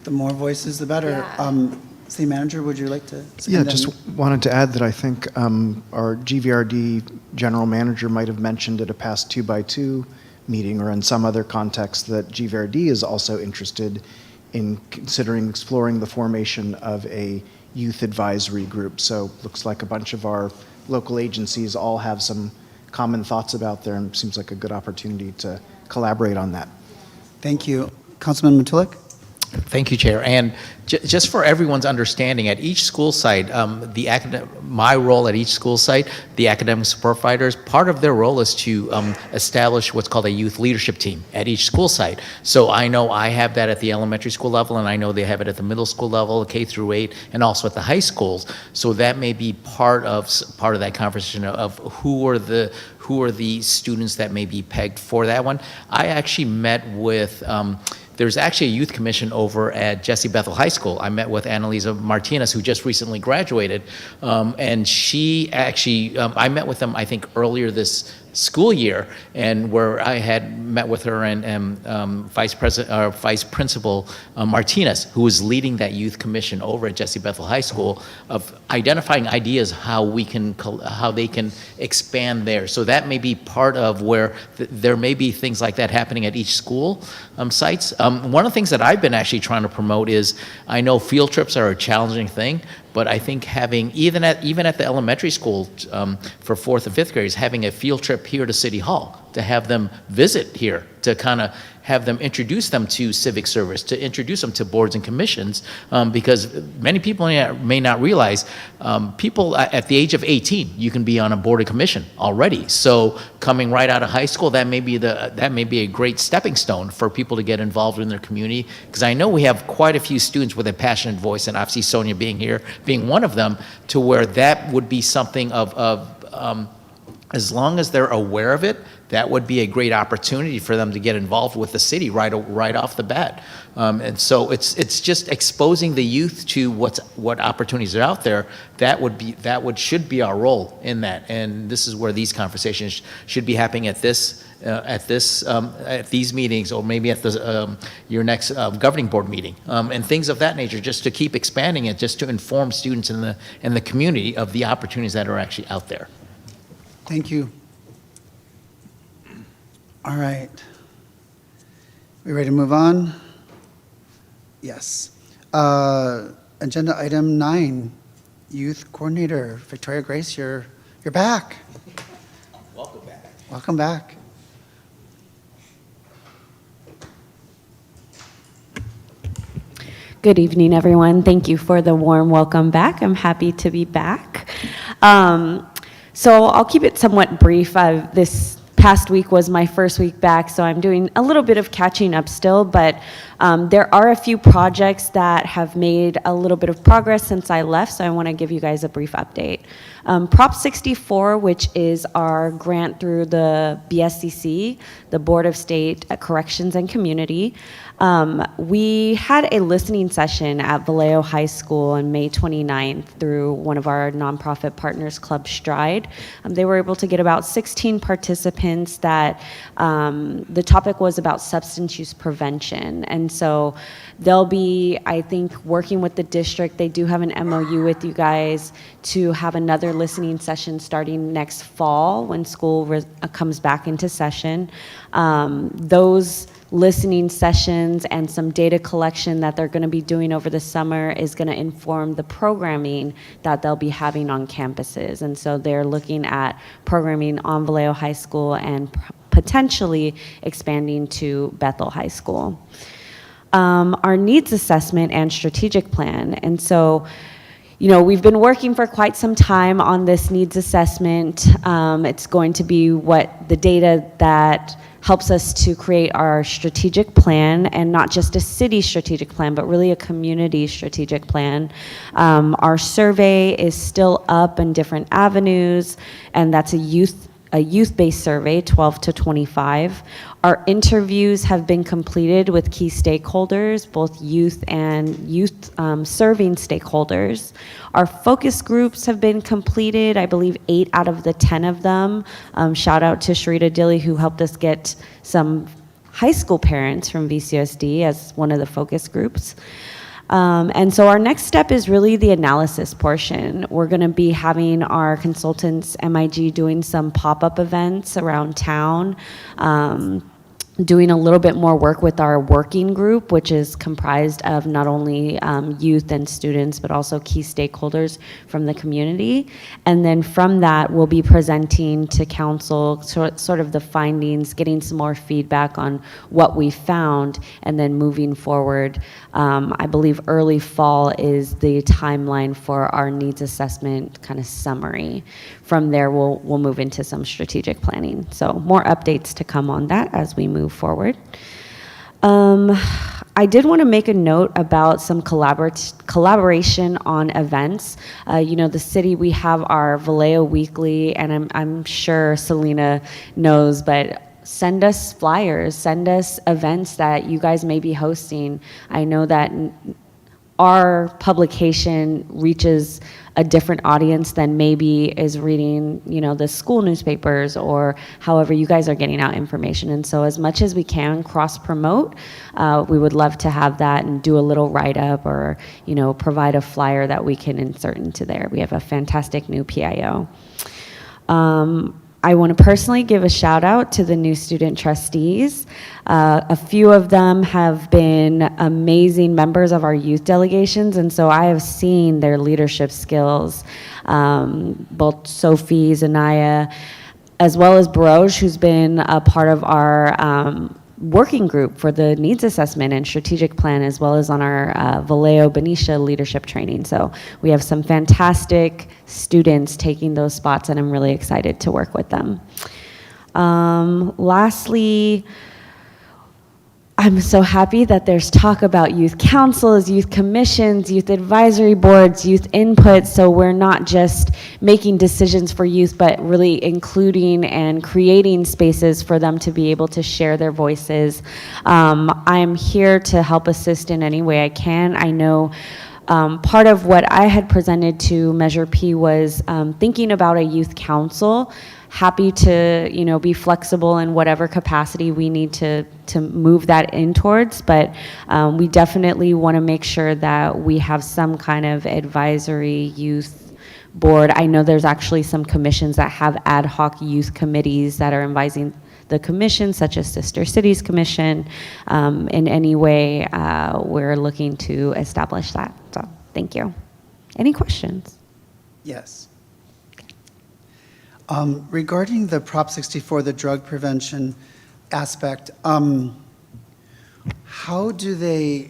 The more voices, the better. Yeah. City Manager, would you like to? Yeah, and then- just wanted to add that I think our GVRD general manager might have mentioned at a past 2x2 meeting or in some other context that GVRD is also interested in considering exploring the formation of a youth advisory group. So looks like a bunch of our local agencies all have some common thoughts about there, and seems like a good opportunity to collaborate on that. Thank you. Councilman Matulik? Thank you, Chair. And just for everyone's understanding, at each school site, my role at each school site, the academic support fighters, part of their role is to establish what's called a youth leadership team at each school site. So I know I have that at the elementary school level, and I know they have it at the middle school level, K through 8, and also at the high schools. So that may be part of that conversation of who are the students that may be pegged for that one. I actually met with. There's actually a youth commission over at Jesse Bethel High School. I met with Annalisa Martinez, who just recently graduated, and she actually, I met with them, I think, earlier this school year, and where I had met with her and Vice Principal Martinez, who was leading that youth commission over at Jesse Bethel High School, of identifying ideas how they can expand there. So that may be part of where there may be things like that happening at each school sites. One of the things that I've been actually trying to promote is, I know field trips are a challenging thing, but I think having, even at the elementary school, for 4th and 5th graders, having a field trip here to City Hall, to have them visit here, to kind of have them introduce them to civic service, to introduce them to boards and commissions, because many people may not realize, people at the age of 18, you can be on a board or commission already. So coming right out of high school, that may be a great stepping stone for people to get involved in their community. Because I know we have quite a few students with a passionate voice, and obviously Sonia being here, being one of them, to where that would be something as long as they're aware of it, that would be a great opportunity for them to get involved with the city right off the bat. And so it's just exposing the youth to what opportunities are out there. Should be our role in that. And this is where these conversations should be happening at these meetings, or maybe at your next governing board meeting, and things of that nature, just to keep expanding it, just to inform students in the community of the opportunities that are actually out there. Thank you. All right. We ready to move on? Yes. Agenda item 9, Youth Coordinator Victoria Grace, you're back. Welcome back. Welcome back. Good evening, everyone. Thank you for the warm welcome back. I'm happy to be back. So I'll keep it somewhat brief. This past week was my first week back, so I'm doing a little bit of catching up still, but there are a few projects that have made a little bit of progress since I left, so I want to give you guys a brief update. Prop 64, which is our grant through the BSCC, the Board of State Corrections and Community, we had a listening session at Vallejo High School on May 29th through one of our nonprofit partners, Club Stride. They were able to get about 16 participants that the topic was about substance use prevention. And so they'll be, I think, working with the district. They do have an MOU with you guys to have another listening session starting next fall when school comes back into session. Those listening sessions and some data collection that they're going to be doing over the summer is going to inform the programming that they'll be having on campuses. And so they're looking at programming on Vallejo High School and potentially expanding to Bethel High School. Our needs assessment and strategic plan. And so, you know, we've been working for quite some time on this needs assessment. It's going to be what the data that helps us to create our strategic plan, and not just a city strategic plan, but really a community strategic plan. Our survey is still up in different avenues, and that's a youth-based survey, 12 to 25. Our interviews have been completed with key stakeholders, both youth and serving stakeholders. Our focus groups have been completed, I believe 8 out of the 10 of them. Shout out to Sharita Dilly, who helped us get some high school parents from VCSD as one of the focus groups. And so our next step is really the analysis portion. We're going to be having our consultants, MIG, doing some pop-up events around town, doing a little bit more work with our working group, which is comprised of not only youth and students, but also key stakeholders from the community. And then from that, we'll be presenting to council sort of the findings, getting some more feedback on what we found, and then moving forward. I believe early fall is the timeline for our needs assessment kind of summary. From there, we'll move into some strategic planning. So more updates to come on that as we move forward. I did want to make a note about some collaboration on events. You know, the city, we have our Vallejo Weekly, and I'm sure Selena knows, but send us flyers, send us events that you guys may be hosting. I know that our publication reaches a different audience than maybe is reading, you know, the school newspapers or however you guys are getting out information. And so as much as we can cross promote, we would love to have that and do a little write-up or, you know, provide a flyer that we can insert into there. We have a fantastic new PIO. I want to personally give a shout out to the new student trustees. A few of them have been amazing members of our youth delegations, and so I have seen their leadership skills. Both Sophie, Zanaya, as well as Baroge, who's been a part of our working group for the needs assessment and strategic plan, as well as on our Vallejo Benicia leadership training. So we have some fantastic students taking those spots, and I'm really excited to work with them. Lastly, I'm so happy that there's talk about youth councils, youth commissions, youth advisory boards, youth input, so we're not just making decisions for youth, but really including and creating spaces for them to be able to share their voices. I'm here to help assist in any way I can. I know part of what I had presented to Measure P was thinking about a youth council. Happy to, be flexible in whatever capacity we need to move that in towards, but we definitely want to make sure that we have some kind of advisory youth board. I know there's actually some commissions that have ad hoc youth committees that are advising the commission, such as Sister Cities Commission. In any way, we're looking to establish that. So, thank you. Any questions? Yes. Regarding the Prop 64, the drug prevention aspect, how do they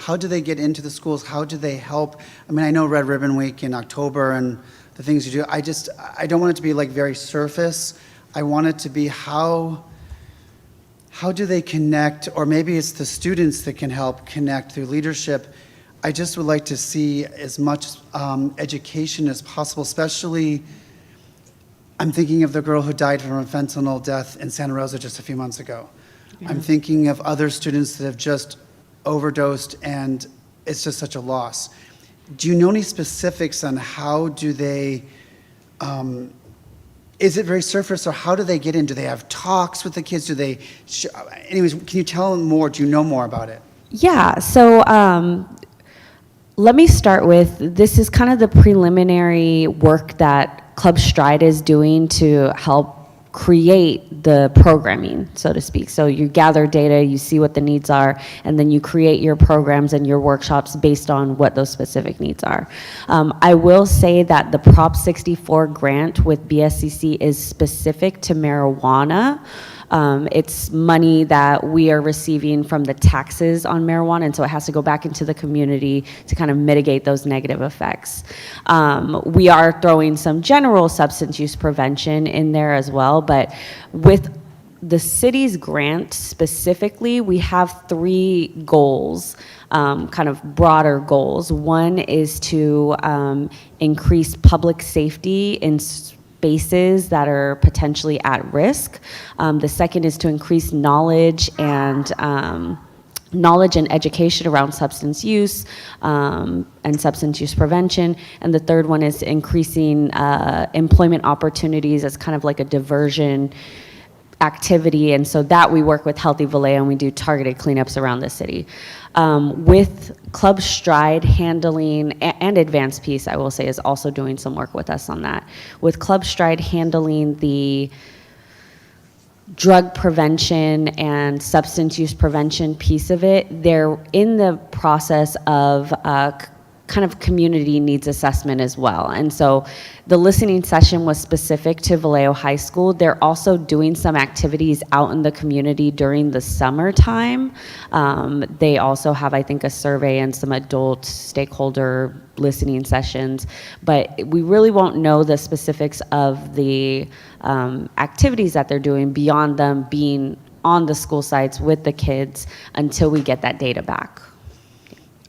get into the schools? How do they help? I mean, I know Red Ribbon Week in October and the things you do. I don't want it to be like very surface. I want it to be how do they connect, or maybe it's the students that can help connect through leadership. I just would like to see as much education as possible, especially, I'm thinking of the girl who died from a fentanyl death in Santa Rosa just a few months ago. Yeah. I'm thinking of other students that have just overdosed, and it's just such a loss. Do you know any specifics on how do they, is it very surface, or how do they get in? Do they have talks with the kids? Do they, anyways, can you tell them more? Do you know more about it? Yeah, so let me start with, this is kind of the preliminary work that Club Stride is doing to help create the programming, so to speak. So you gather data, you see what the needs are, and then you create your programs and your workshops based on what those specific needs are. I will say that the Prop 64 grant with BSCC is specific to marijuana. It's money that we are receiving from the taxes on marijuana, and so it has to go back into the community to kind of mitigate those negative effects. We are throwing some general substance use prevention in there as well, but with the city's grant specifically, we have 3 goals, kind of broader goals. One is to increase public safety in spaces that are potentially at risk. The second is to increase knowledge and education around substance use and substance use prevention. And the third one is increasing employment opportunities as kind of like a diversion activity, and so that we work with Healthy Vallejo and we do targeted cleanups around the city. With Club Stride handling, and Advanced Peace, I will say, is also doing some work with us on that. With Club Stride handling the drug prevention and substance use prevention piece of it, they're in the process of kind of community needs assessment as well. And so the listening session was specific to Vallejo High School. They're also doing some activities out in the community during the summertime. They also have, I think, a survey and some adult stakeholder listening sessions, but we really won't know the specifics of the activities that they're doing beyond them being on the school sites with the kids until we get that data back.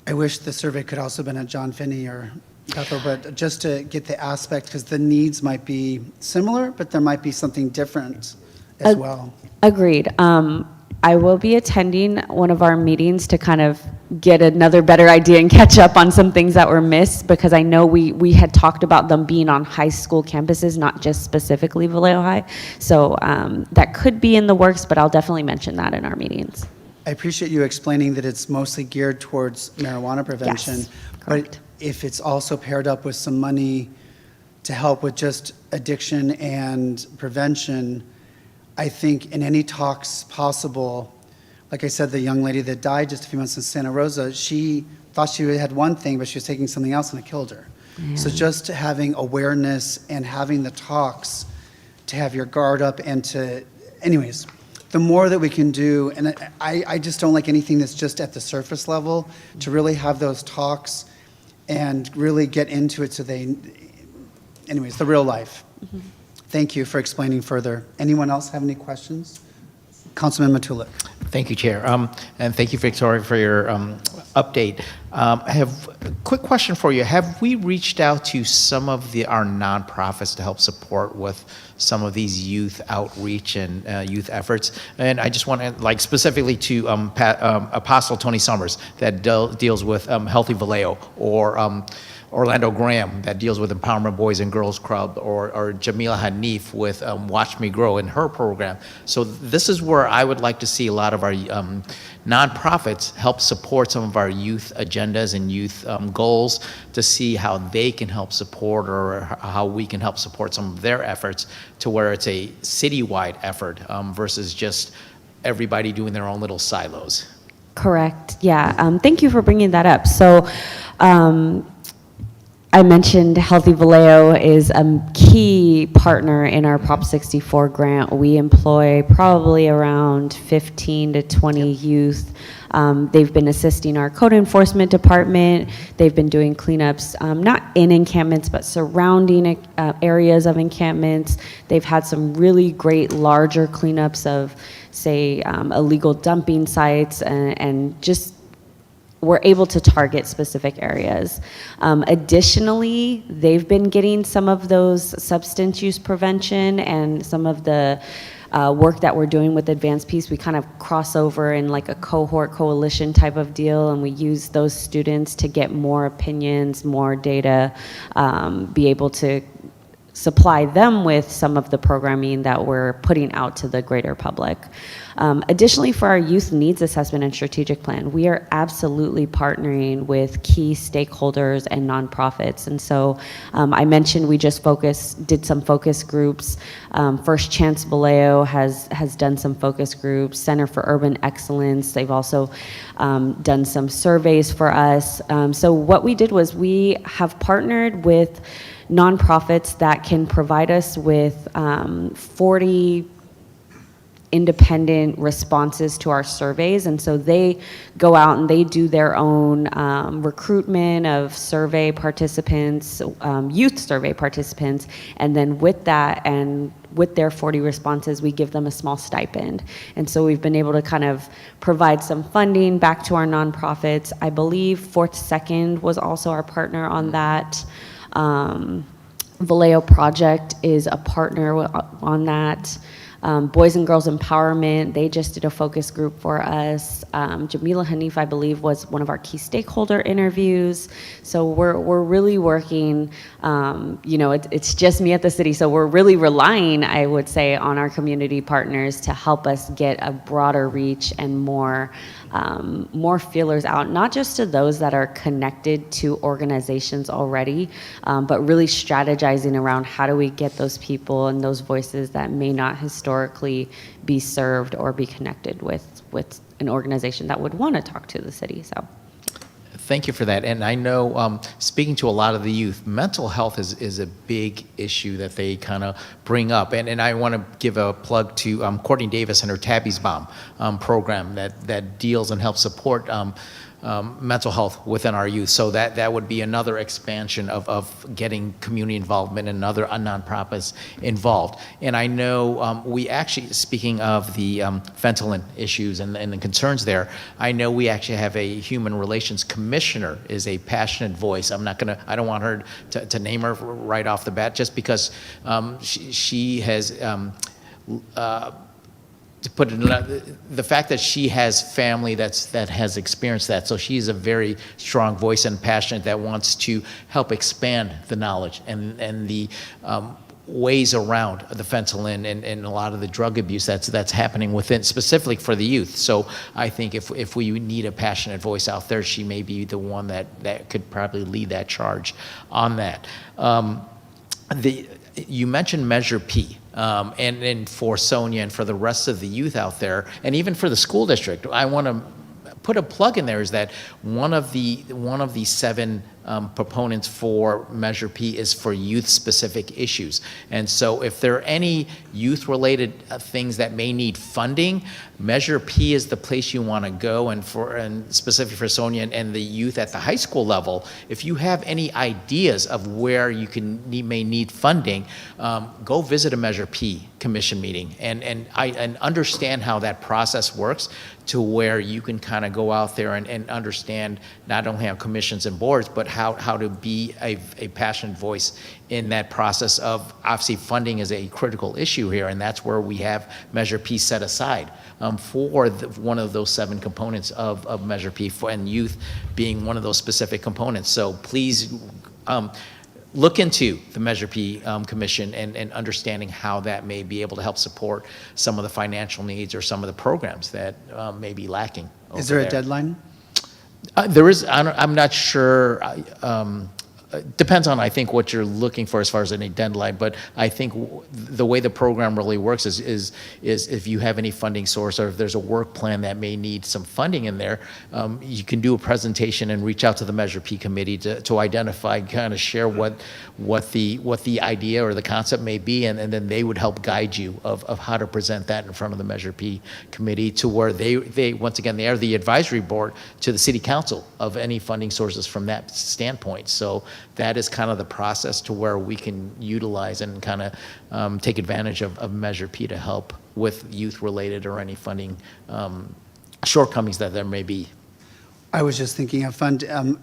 I wish the survey could also have been at John Finney or Bethel, but just to get the aspect, because the needs might be similar, but there might be something different as well. Agreed. I will be attending one of our meetings to kind of get another better idea and catch up on some things that were missed, because I know we had talked about them being on high school campuses, not just specifically Vallejo High. So that could be in the works, but I'll definitely mention that in our meetings. I appreciate you explaining that it's mostly geared towards marijuana prevention. Yes, but if it's also paired up with some money to help with just addiction and prevention, I think in any talks possible, like I said, the young lady that died just a few months in Santa Rosa, she thought she had one thing, but she was taking something else and it killed her. So just having awareness and having the talks to have your guard up and to, anyways, the more that we can do, and I just don't like anything that's just at the surface level, to really have those talks and really get into it so they, anyways, the real life. Thank you for explaining further. Anyone else have any questions? Councilman Matulak. Thank you, Chair. And thank you, Victoria, for your update. I have a quick question for you. Have we reached out to some of our nonprofits to help support with some of these youth outreach and youth efforts? And I just want to, like, specifically to Apostle Tony Summers that deals with Healthy Vallejo, or Orlando Graham that deals with Empowerment Boys and Girls Club, or Jamila Hanif with Watch Me Grow in her program. So this is where I would like to see a lot of our nonprofits help support some of our youth agendas and youth goals, to see how they can help support, or how we can help support some of their efforts, to where it's a citywide effort versus just everybody doing their own little silos. Correct. Yeah. Thank you for bringing that up. So, I mentioned Healthy Vallejo is a key partner in our Prop 64 grant. We employ probably around 15 to 20 youth. They've been assisting our code enforcement department. They've been doing cleanups, not in encampments, but surrounding areas of encampments. They've had some really great larger cleanups of, say, illegal dumping sites, and just we're able to target specific areas. Additionally, they've been getting some of those substance use prevention and some of the work that we're doing with Advanced Peace. We kind of cross over in like a cohort coalition type of deal, and we use those students to get more opinions, more data, be able to supply them with some of the programming that we're putting out to the greater public. Additionally, for our youth needs assessment and strategic plan, we are absolutely partnering with key stakeholders and nonprofits. And so I mentioned we just did some focus groups. First Chance Vallejo has done some focus groups. Center for Urban Excellence, they've also done some surveys for us. So what we did was we have partnered with nonprofits that can provide us with 40 independent responses to our surveys. And so they go out and they do their own recruitment of survey participants, youth survey participants. And then with that, and with their 40 responses, we give them a small stipend. And so we've been able to kind of provide some funding back to our nonprofits. I believe Fourth Second was also our partner on that. Vallejo Project is a partner on that. Boys and Girls Empowerment, they just did a focus group for us. Jamila Hanif, I believe, was one of our key stakeholder interviews. So we're really working, it's just me at the city, so we're really relying, I would say, on our community partners to help us get a broader reach and more feelers out, not just to those that are connected to organizations already, but really strategizing around how do we get those people and those voices that may not historically be served or be connected with an organization that would want to talk to the city. So Thank you for that. And I know, speaking to a lot of the youth, mental health is a big issue that they kind of bring up. And I want to give a plug to Courtney Davis and her Tabby's Bomb program that deals and helps support mental health within our youth. So that would be another expansion of getting community involvement and other nonprofits involved. And I know we actually, speaking of the fentanyl issues and the concerns there, I know we actually have a human relations commissioner is a passionate voice. I don't want her to name her right off the bat, just because she has to put it in, the fact that she has family that has experienced that, so she's a very strong voice and passionate that wants to help expand the knowledge and the ways around the fentanyl and a lot of the drug abuse that's happening within, specifically for the youth. So I think if we need a passionate voice out there, she may be the one that could probably lead that charge on that. You mentioned Measure P. And for Sonia and for the rest of the youth out there, and even for the school district, I want to put a plug in there, is that one of the 7 proponents for Measure P is for youth-specific issues. And so if there are any youth-related things that may need funding, Measure P is the place you want to go. And specifically for Sonia and the youth at the high school level, if you have any ideas of where you may need funding, go visit a Measure P commission meeting and understand how that process works, to where you can kind of go out there and understand not only how commissions and boards, but how to be a passionate voice in that process of, obviously, funding is a critical issue here, and that's where we have Measure P set aside for one of those 7 components of Measure P, and youth being one of those specific components. So please look into the Measure P Commission and understanding how that may be able to help support some of the financial needs or some of the programs that may be lacking. Is there a deadline? There is. I'm not sure. Depends on, I think, what you're looking for as far as any deadline. But I think the way the program really works is if you have any funding source, or if there's a work plan that may need some funding in there, you can do a presentation and reach out to the Measure P committee to identify, kind of share what the idea or the concept may be, and then they would help guide you of how to present that in front of the Measure P committee, to where they once again, they are the advisory board to the city council of any funding sources from that standpoint. So that is kind of the process to where we can utilize and kind of take advantage of Measure P to help with youth-related or any funding shortcomings that there may be. I was just thinking of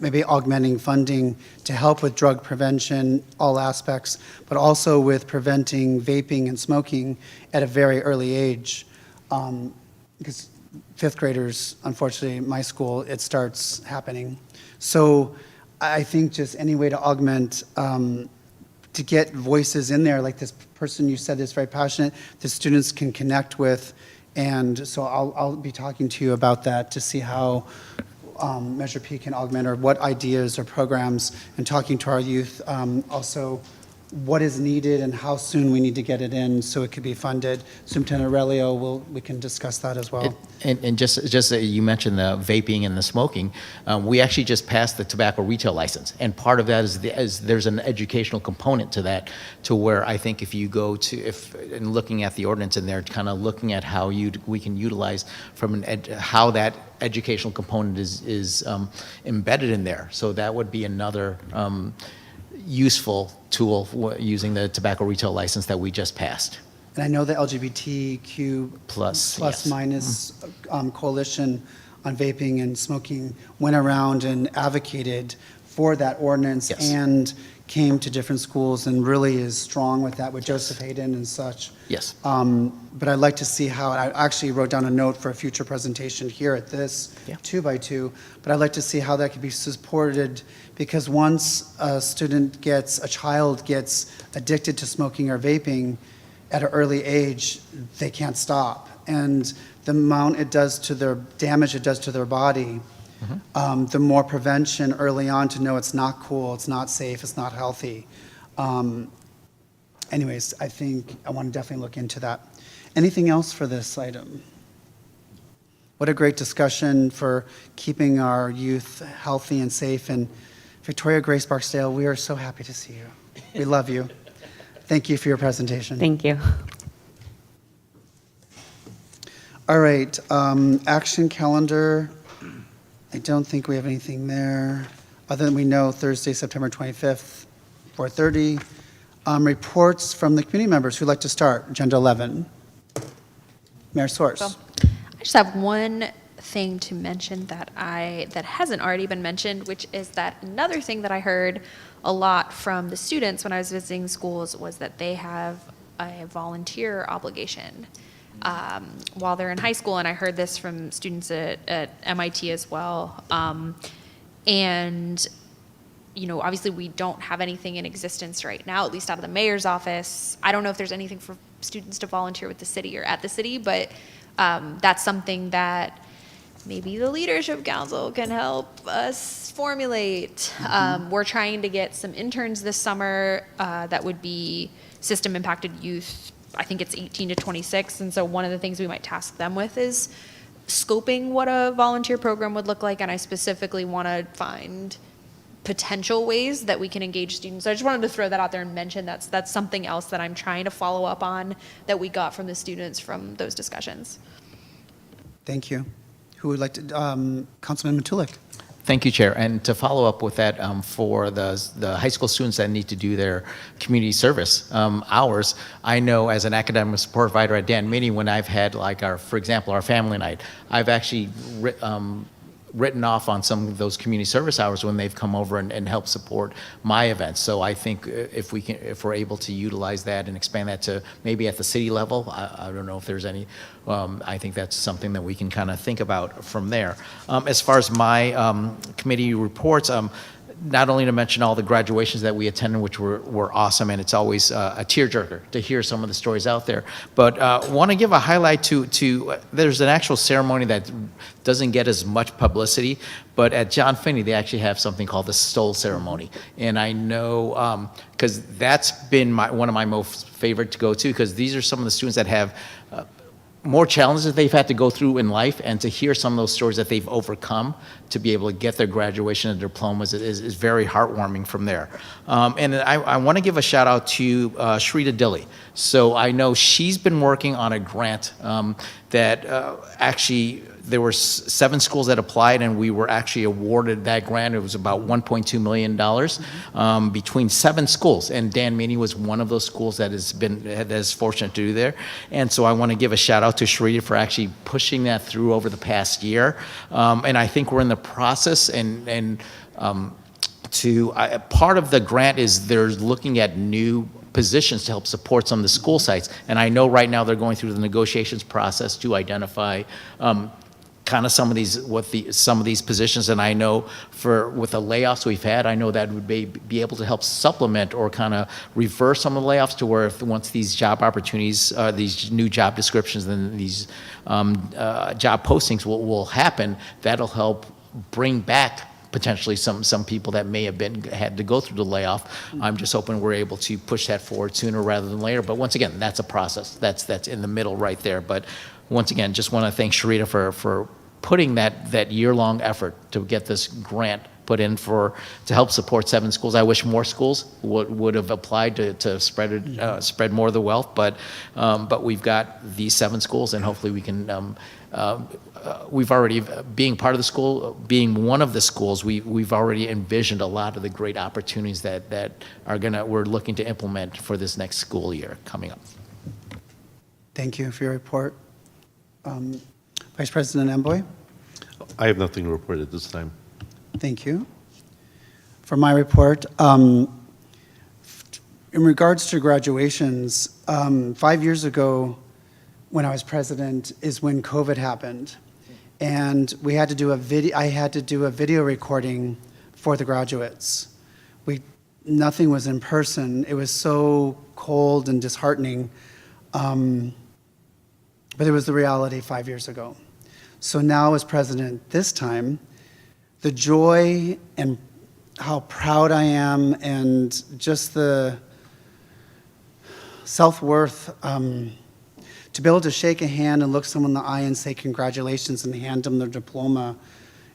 maybe augmenting funding to help with drug prevention, all aspects, but also with preventing vaping and smoking at a very early age. Because 5th graders, unfortunately, in my school, it starts happening. So I think just any way to augment, to get voices in there, like this person you said is very passionate, the students can connect with. And so I'll be talking to you about that to see how Measure P can augment, or what ideas or programs, and talking to our youth also what is needed and how soon we need to get it in so it could be funded. Superintendent Aurelio, we can discuss that as well. And just you mentioned the vaping and the smoking. We actually just passed the tobacco retail license, and part of that is there's an educational component to that, to where I think if you go to and looking at the ordinance in there, kind of looking at how we can utilize from how that educational component is embedded in there. So that would be another useful tool for using the tobacco retail license that we just passed. And I know the LGBTQ Plus, yes. minus coalition on vaping and smoking went around and advocated for that ordinance. Yes. And came to different schools and really is strong with that, with Joseph Hayden and such. Yes. But I'd like to see how, I actually wrote down a note for a future presentation here at this 2x2, but I'd like to see how that could be supported, because once a child gets addicted to smoking or vaping at an early age, they can't stop. And the amount it does to their damage it does to their body, the more prevention early on to know it's not cool, it's not safe, it's not healthy. Anyways, I think I want to definitely look into that. Anything else for this item? What a great discussion for keeping our youth healthy and safe. And Victoria Grace Barksdale, we are so happy to see you. We love you. Thank you for your presentation. Thank you. All right, action calendar. I don't think we have anything there, other than we know Thursday, September 25th, 4:30. Reports from the community members. Who'd like to start? Agenda 11. Mayor Source. I just have one thing to mention that hasn't already been mentioned, which is that another thing that I heard a lot from the students when I was visiting schools was that they have a volunteer obligation while they're in high school, and I heard this from students at MIT as well. And obviously we don't have anything in existence right now, at least out of the mayor's office. I don't know if there's anything for students to volunteer with the city or at the city, but that's something that maybe the leadership council can help us formulate. We're trying to get some interns this summer that would be system impacted youth. I think it's 18 to 26. And so one of the things we might task them with is scoping what a volunteer program would look like. And I specifically want to find potential ways that we can engage students. So I just wanted to throw that out there and mention that's something else that I'm trying to follow up on that we got from the students from those discussions. Thank you. Who would like to, Councilman Matulik? Thank you, Chair. And to follow up with that, for the high school students that need to do their community service hours, I know as an academic support provider at Dan Mini, when I've had like for example, our family night, I've actually written off on some of those community service hours when they've come over and helped support my events. So I think if we're able to utilize that and expand that to maybe at the city level, I don't know if there's any, I think that's something that we can kind of think about from there. As far as my committee reports, not only to mention all the graduations that we attended, which were awesome, and it's always a tearjerker to hear some of the stories out there, but want to give a highlight to there's an actual ceremony that doesn't get as much publicity, but at John Finney, they actually have something called the Stole Ceremony. And I know, because that's been one of my most favorite to go to, because these are some of the students that have more challenges that they've had to go through in life, and to hear some of those stories that they've overcome to be able to get their graduation and diplomas is very heartwarming from there. And I want to give a shout out to Shrita Dilly. So I know she's been working on a grant that actually there were 7 schools that applied, and we were actually awarded that grant. It was about $1.2 million between 7 schools, and Dan Meany was one of those schools that is fortunate to do there. And so I want to give a shout out to Sharita for actually pushing that through over the past year. And I think we're in the process, and part of the grant is they're looking at new positions to help support some of the school sites. And I know right now they're going through the negotiations process to identify kind of some of these positions. And I know with the layoffs we've had, I know that would be able to help supplement or kind of reverse some of the layoffs, to where once these job opportunities, these new job descriptions and these job postings will happen, that'll help bring back potentially some people that may have had to go through the layoff. I'm just hoping we're able to push that forward sooner rather than later. But once again, that's a process. That's in the middle right there. But once again, just want to thank Sharita for putting that year-long effort to get this grant put in to help support 7 schools. I wish more schools would have applied to spread more of the wealth, but we've got these 7 schools, and hopefully we can. We've already, being part of the school, being one of the schools, we've already envisioned a lot of the great opportunities that we're looking to implement for this next school year coming up. Thank you for your report. Vice President Amboy? I have nothing to report at this time. Thank you. For my report, in regards to graduations, 5 years ago, when I was president, is when COVID happened. And we had to do I had to do a video recording for the graduates. Nothing was in person. It was so cold and disheartening. But it was the reality 5 years ago. So now as president this time, the joy and how proud I am, and just the self-worth, to be able to shake a hand and look someone in the eye and say congratulations and hand them their diploma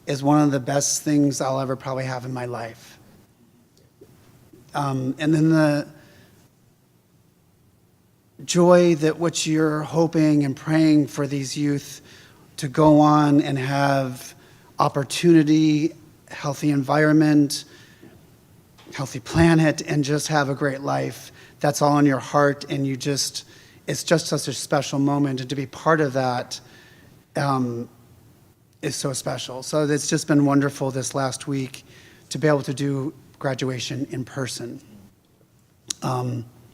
is one of the best things I'll ever probably have in my life. And then the joy that what you're hoping and praying for these youth to go on and have opportunity, healthy environment, healthy planet, and just have a great life. That's all in your heart, and it's just such a special moment, and to be part of that is so special. So it's just been wonderful this last week to be able to do graduation in person.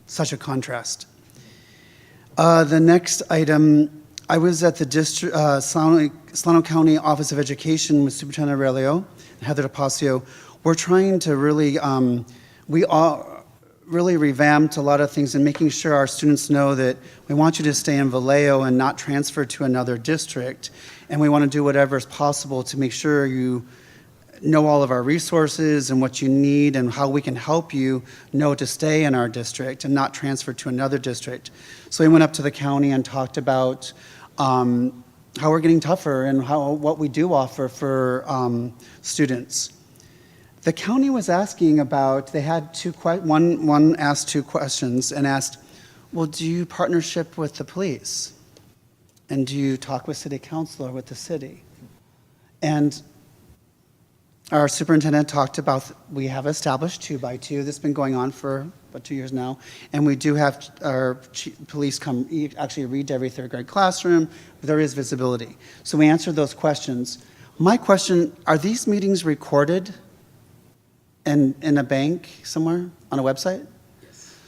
Such a contrast. The next item, I was at the Solano County Office of Education with Superintendent Aurelio and Heather DePasio. We're trying to really, we all really revamped a lot of things and making sure our students know that we want you to stay in Vallejo and not transfer to another district. And we want to do whatever is possible to make sure you know all of our resources and what you need and how we can help you know to stay in our district and not transfer to another district. So we went up to the county and talked about how we're getting tougher and what we do offer for students. The county was asking about, they had one asked two questions and asked, well, do you partnership with the police? And do you talk with city council or with the city? And our superintendent talked about, we have established 2x2. This has been going on for about 2 years now. And we do have our police come actually read to every third grade classroom. There is visibility. So we answered those questions. My question, are these meetings recorded in a bank somewhere on a website?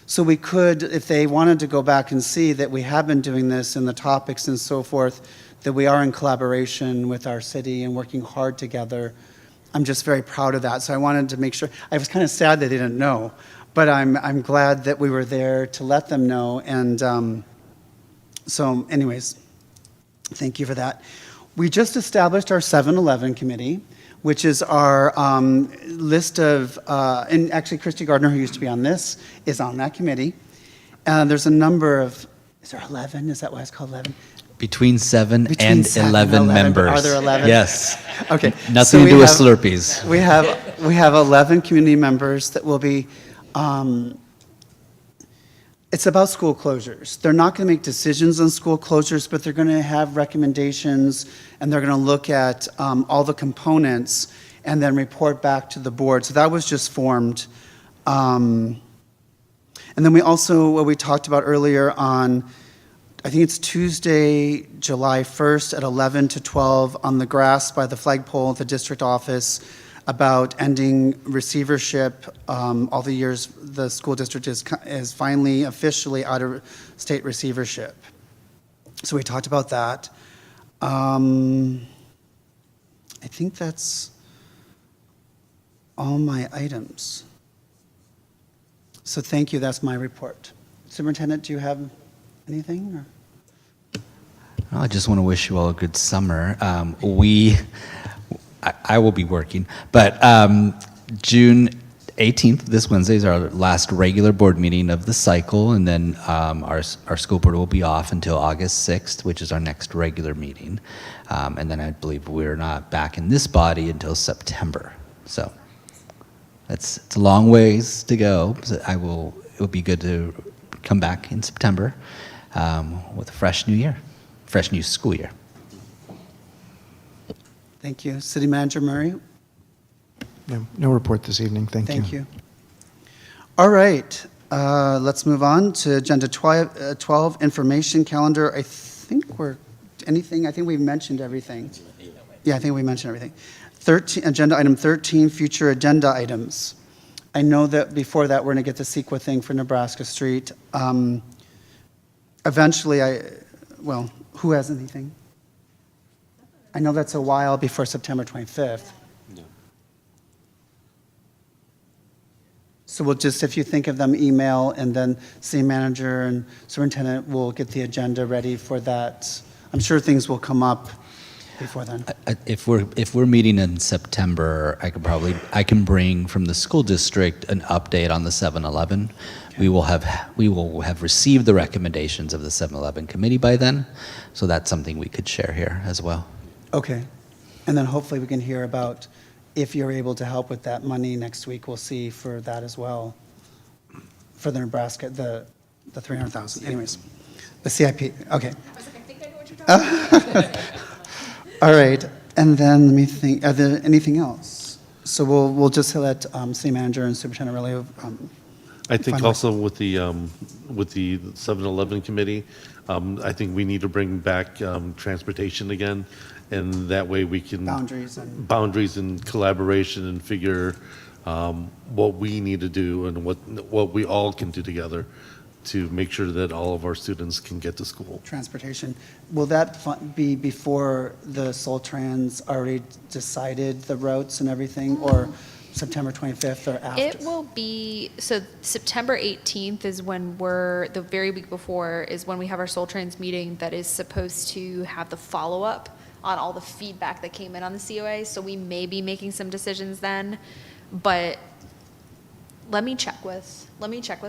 So we could, if they wanted to go back and see that we have been doing this and the topics and so forth, that we are in collaboration with our city and working hard together. I'm just very proud of that. So I wanted to make sure, I was kind of sad that they didn't know, but I'm glad that we were there to let them know. And so anyways, thank you for that. We just established our 7-Eleven committee, which is our list of, and actually Christy Gardner, who used to be on this, is on that committee. There's a number of, is there 11? Is that why it's called 11? Between 7 Between and 7 and 11 11. members. Are there 11? Yes. Okay. Nothing So to we do with have- Slurpees. We have 11 community members that will be, it's about school closures. They're not going to make decisions on school closures, but they're going to have recommendations, and they're going to look at all the components and then report back to the board. So that was just formed. And then we also, what we talked about earlier on, I think it's Tuesday, July 1st at 11 to 12 on the grass by the flagpole at the district office about ending receivership. All the years the school district is finally officially out of state receivership. So we talked about that. I think that's all my items. So thank you, that's my report. Superintendent, do you have anything? Or? I just want to wish you all a good summer. I will be working, but June 18th, this Wednesday, is our last regular board meeting of the cycle, and then our school board will be off until August 6th, which is our next regular meeting. And then I believe we're not back in this body until September. So it's a long ways to go. So it will be good to come back in September with a fresh new year, fresh new school year. Thank you. City Manager Murray? No report this evening. Thank you. Thank you. All right, let's move on to Agenda 12, Information Calendar. I think we've mentioned everything. Yeah, I think we mentioned everything. Agenda Item 13, Future Agenda Items. I know that before that, we're going to get the CEQA thing for Nebraska Street. Eventually, who has anything? I know that's a while before September 25th. So we'll just, if you think of them, email, and then city manager and superintendent will get the agenda ready for that. I'm sure things will come up before then. If we're meeting in September, I can bring from the school district an update on the 7-Eleven. Okay. We will have received the recommendations of the 7-Eleven committee by then, so that's something we could share here as well. Okay, and then hopefully we can hear about if you're able to help with that money next week. We'll see for that as well, for the Nebraska, the 300,000. Anyways, the CIP. Okay. I was like, I think I know what you're talking about. All right, and then let me think. Are there anything else? So we'll just let city manager and superintendent really. I think finalize. also with the 7-Eleven committee, I think we need to bring back transportation again, and that way we can boundaries and collaboration and figure what we need to do and what we all can do together to make sure that all of our students can get to school. Transportation. Will that be before the Soul Trans already decided the routes and everything, or September 25th or after? It will be, so September 18th is when the very week before is when we have our Soul Trans meeting that is supposed to have the follow-up on all the feedback that came in on the COA. So we may be making some decisions then, but let me check with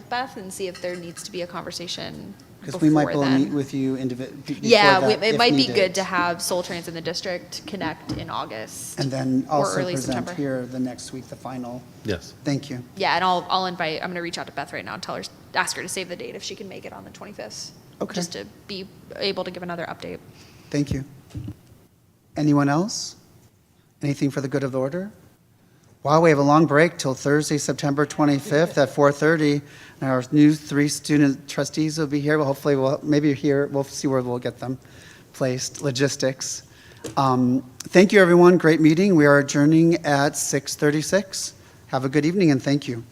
Beth and see if there needs to be a conversation Because we might be before able to meet then. with you before Yeah, that, it if might be needed. good to have Soul Trans in the district connect in August. And then or also early present September. here the next week, the final. Yes. Thank you. Yeah, and I'll invite, I'm going to reach out to Beth right now and ask her to save the date if she can make it on the 25th. Okay. Just to be able to give another update. Thank you. Anyone else? Anything for the good of the order? Wow, we have a long break till Thursday, September 25th at 4:30. And our new 3 student trustees will be here. Well, hopefully, maybe here, we'll see where we'll get them placed, logistics. Thank you, everyone. Great meeting. We are adjourning at 6:36. Have a good evening, and thank you.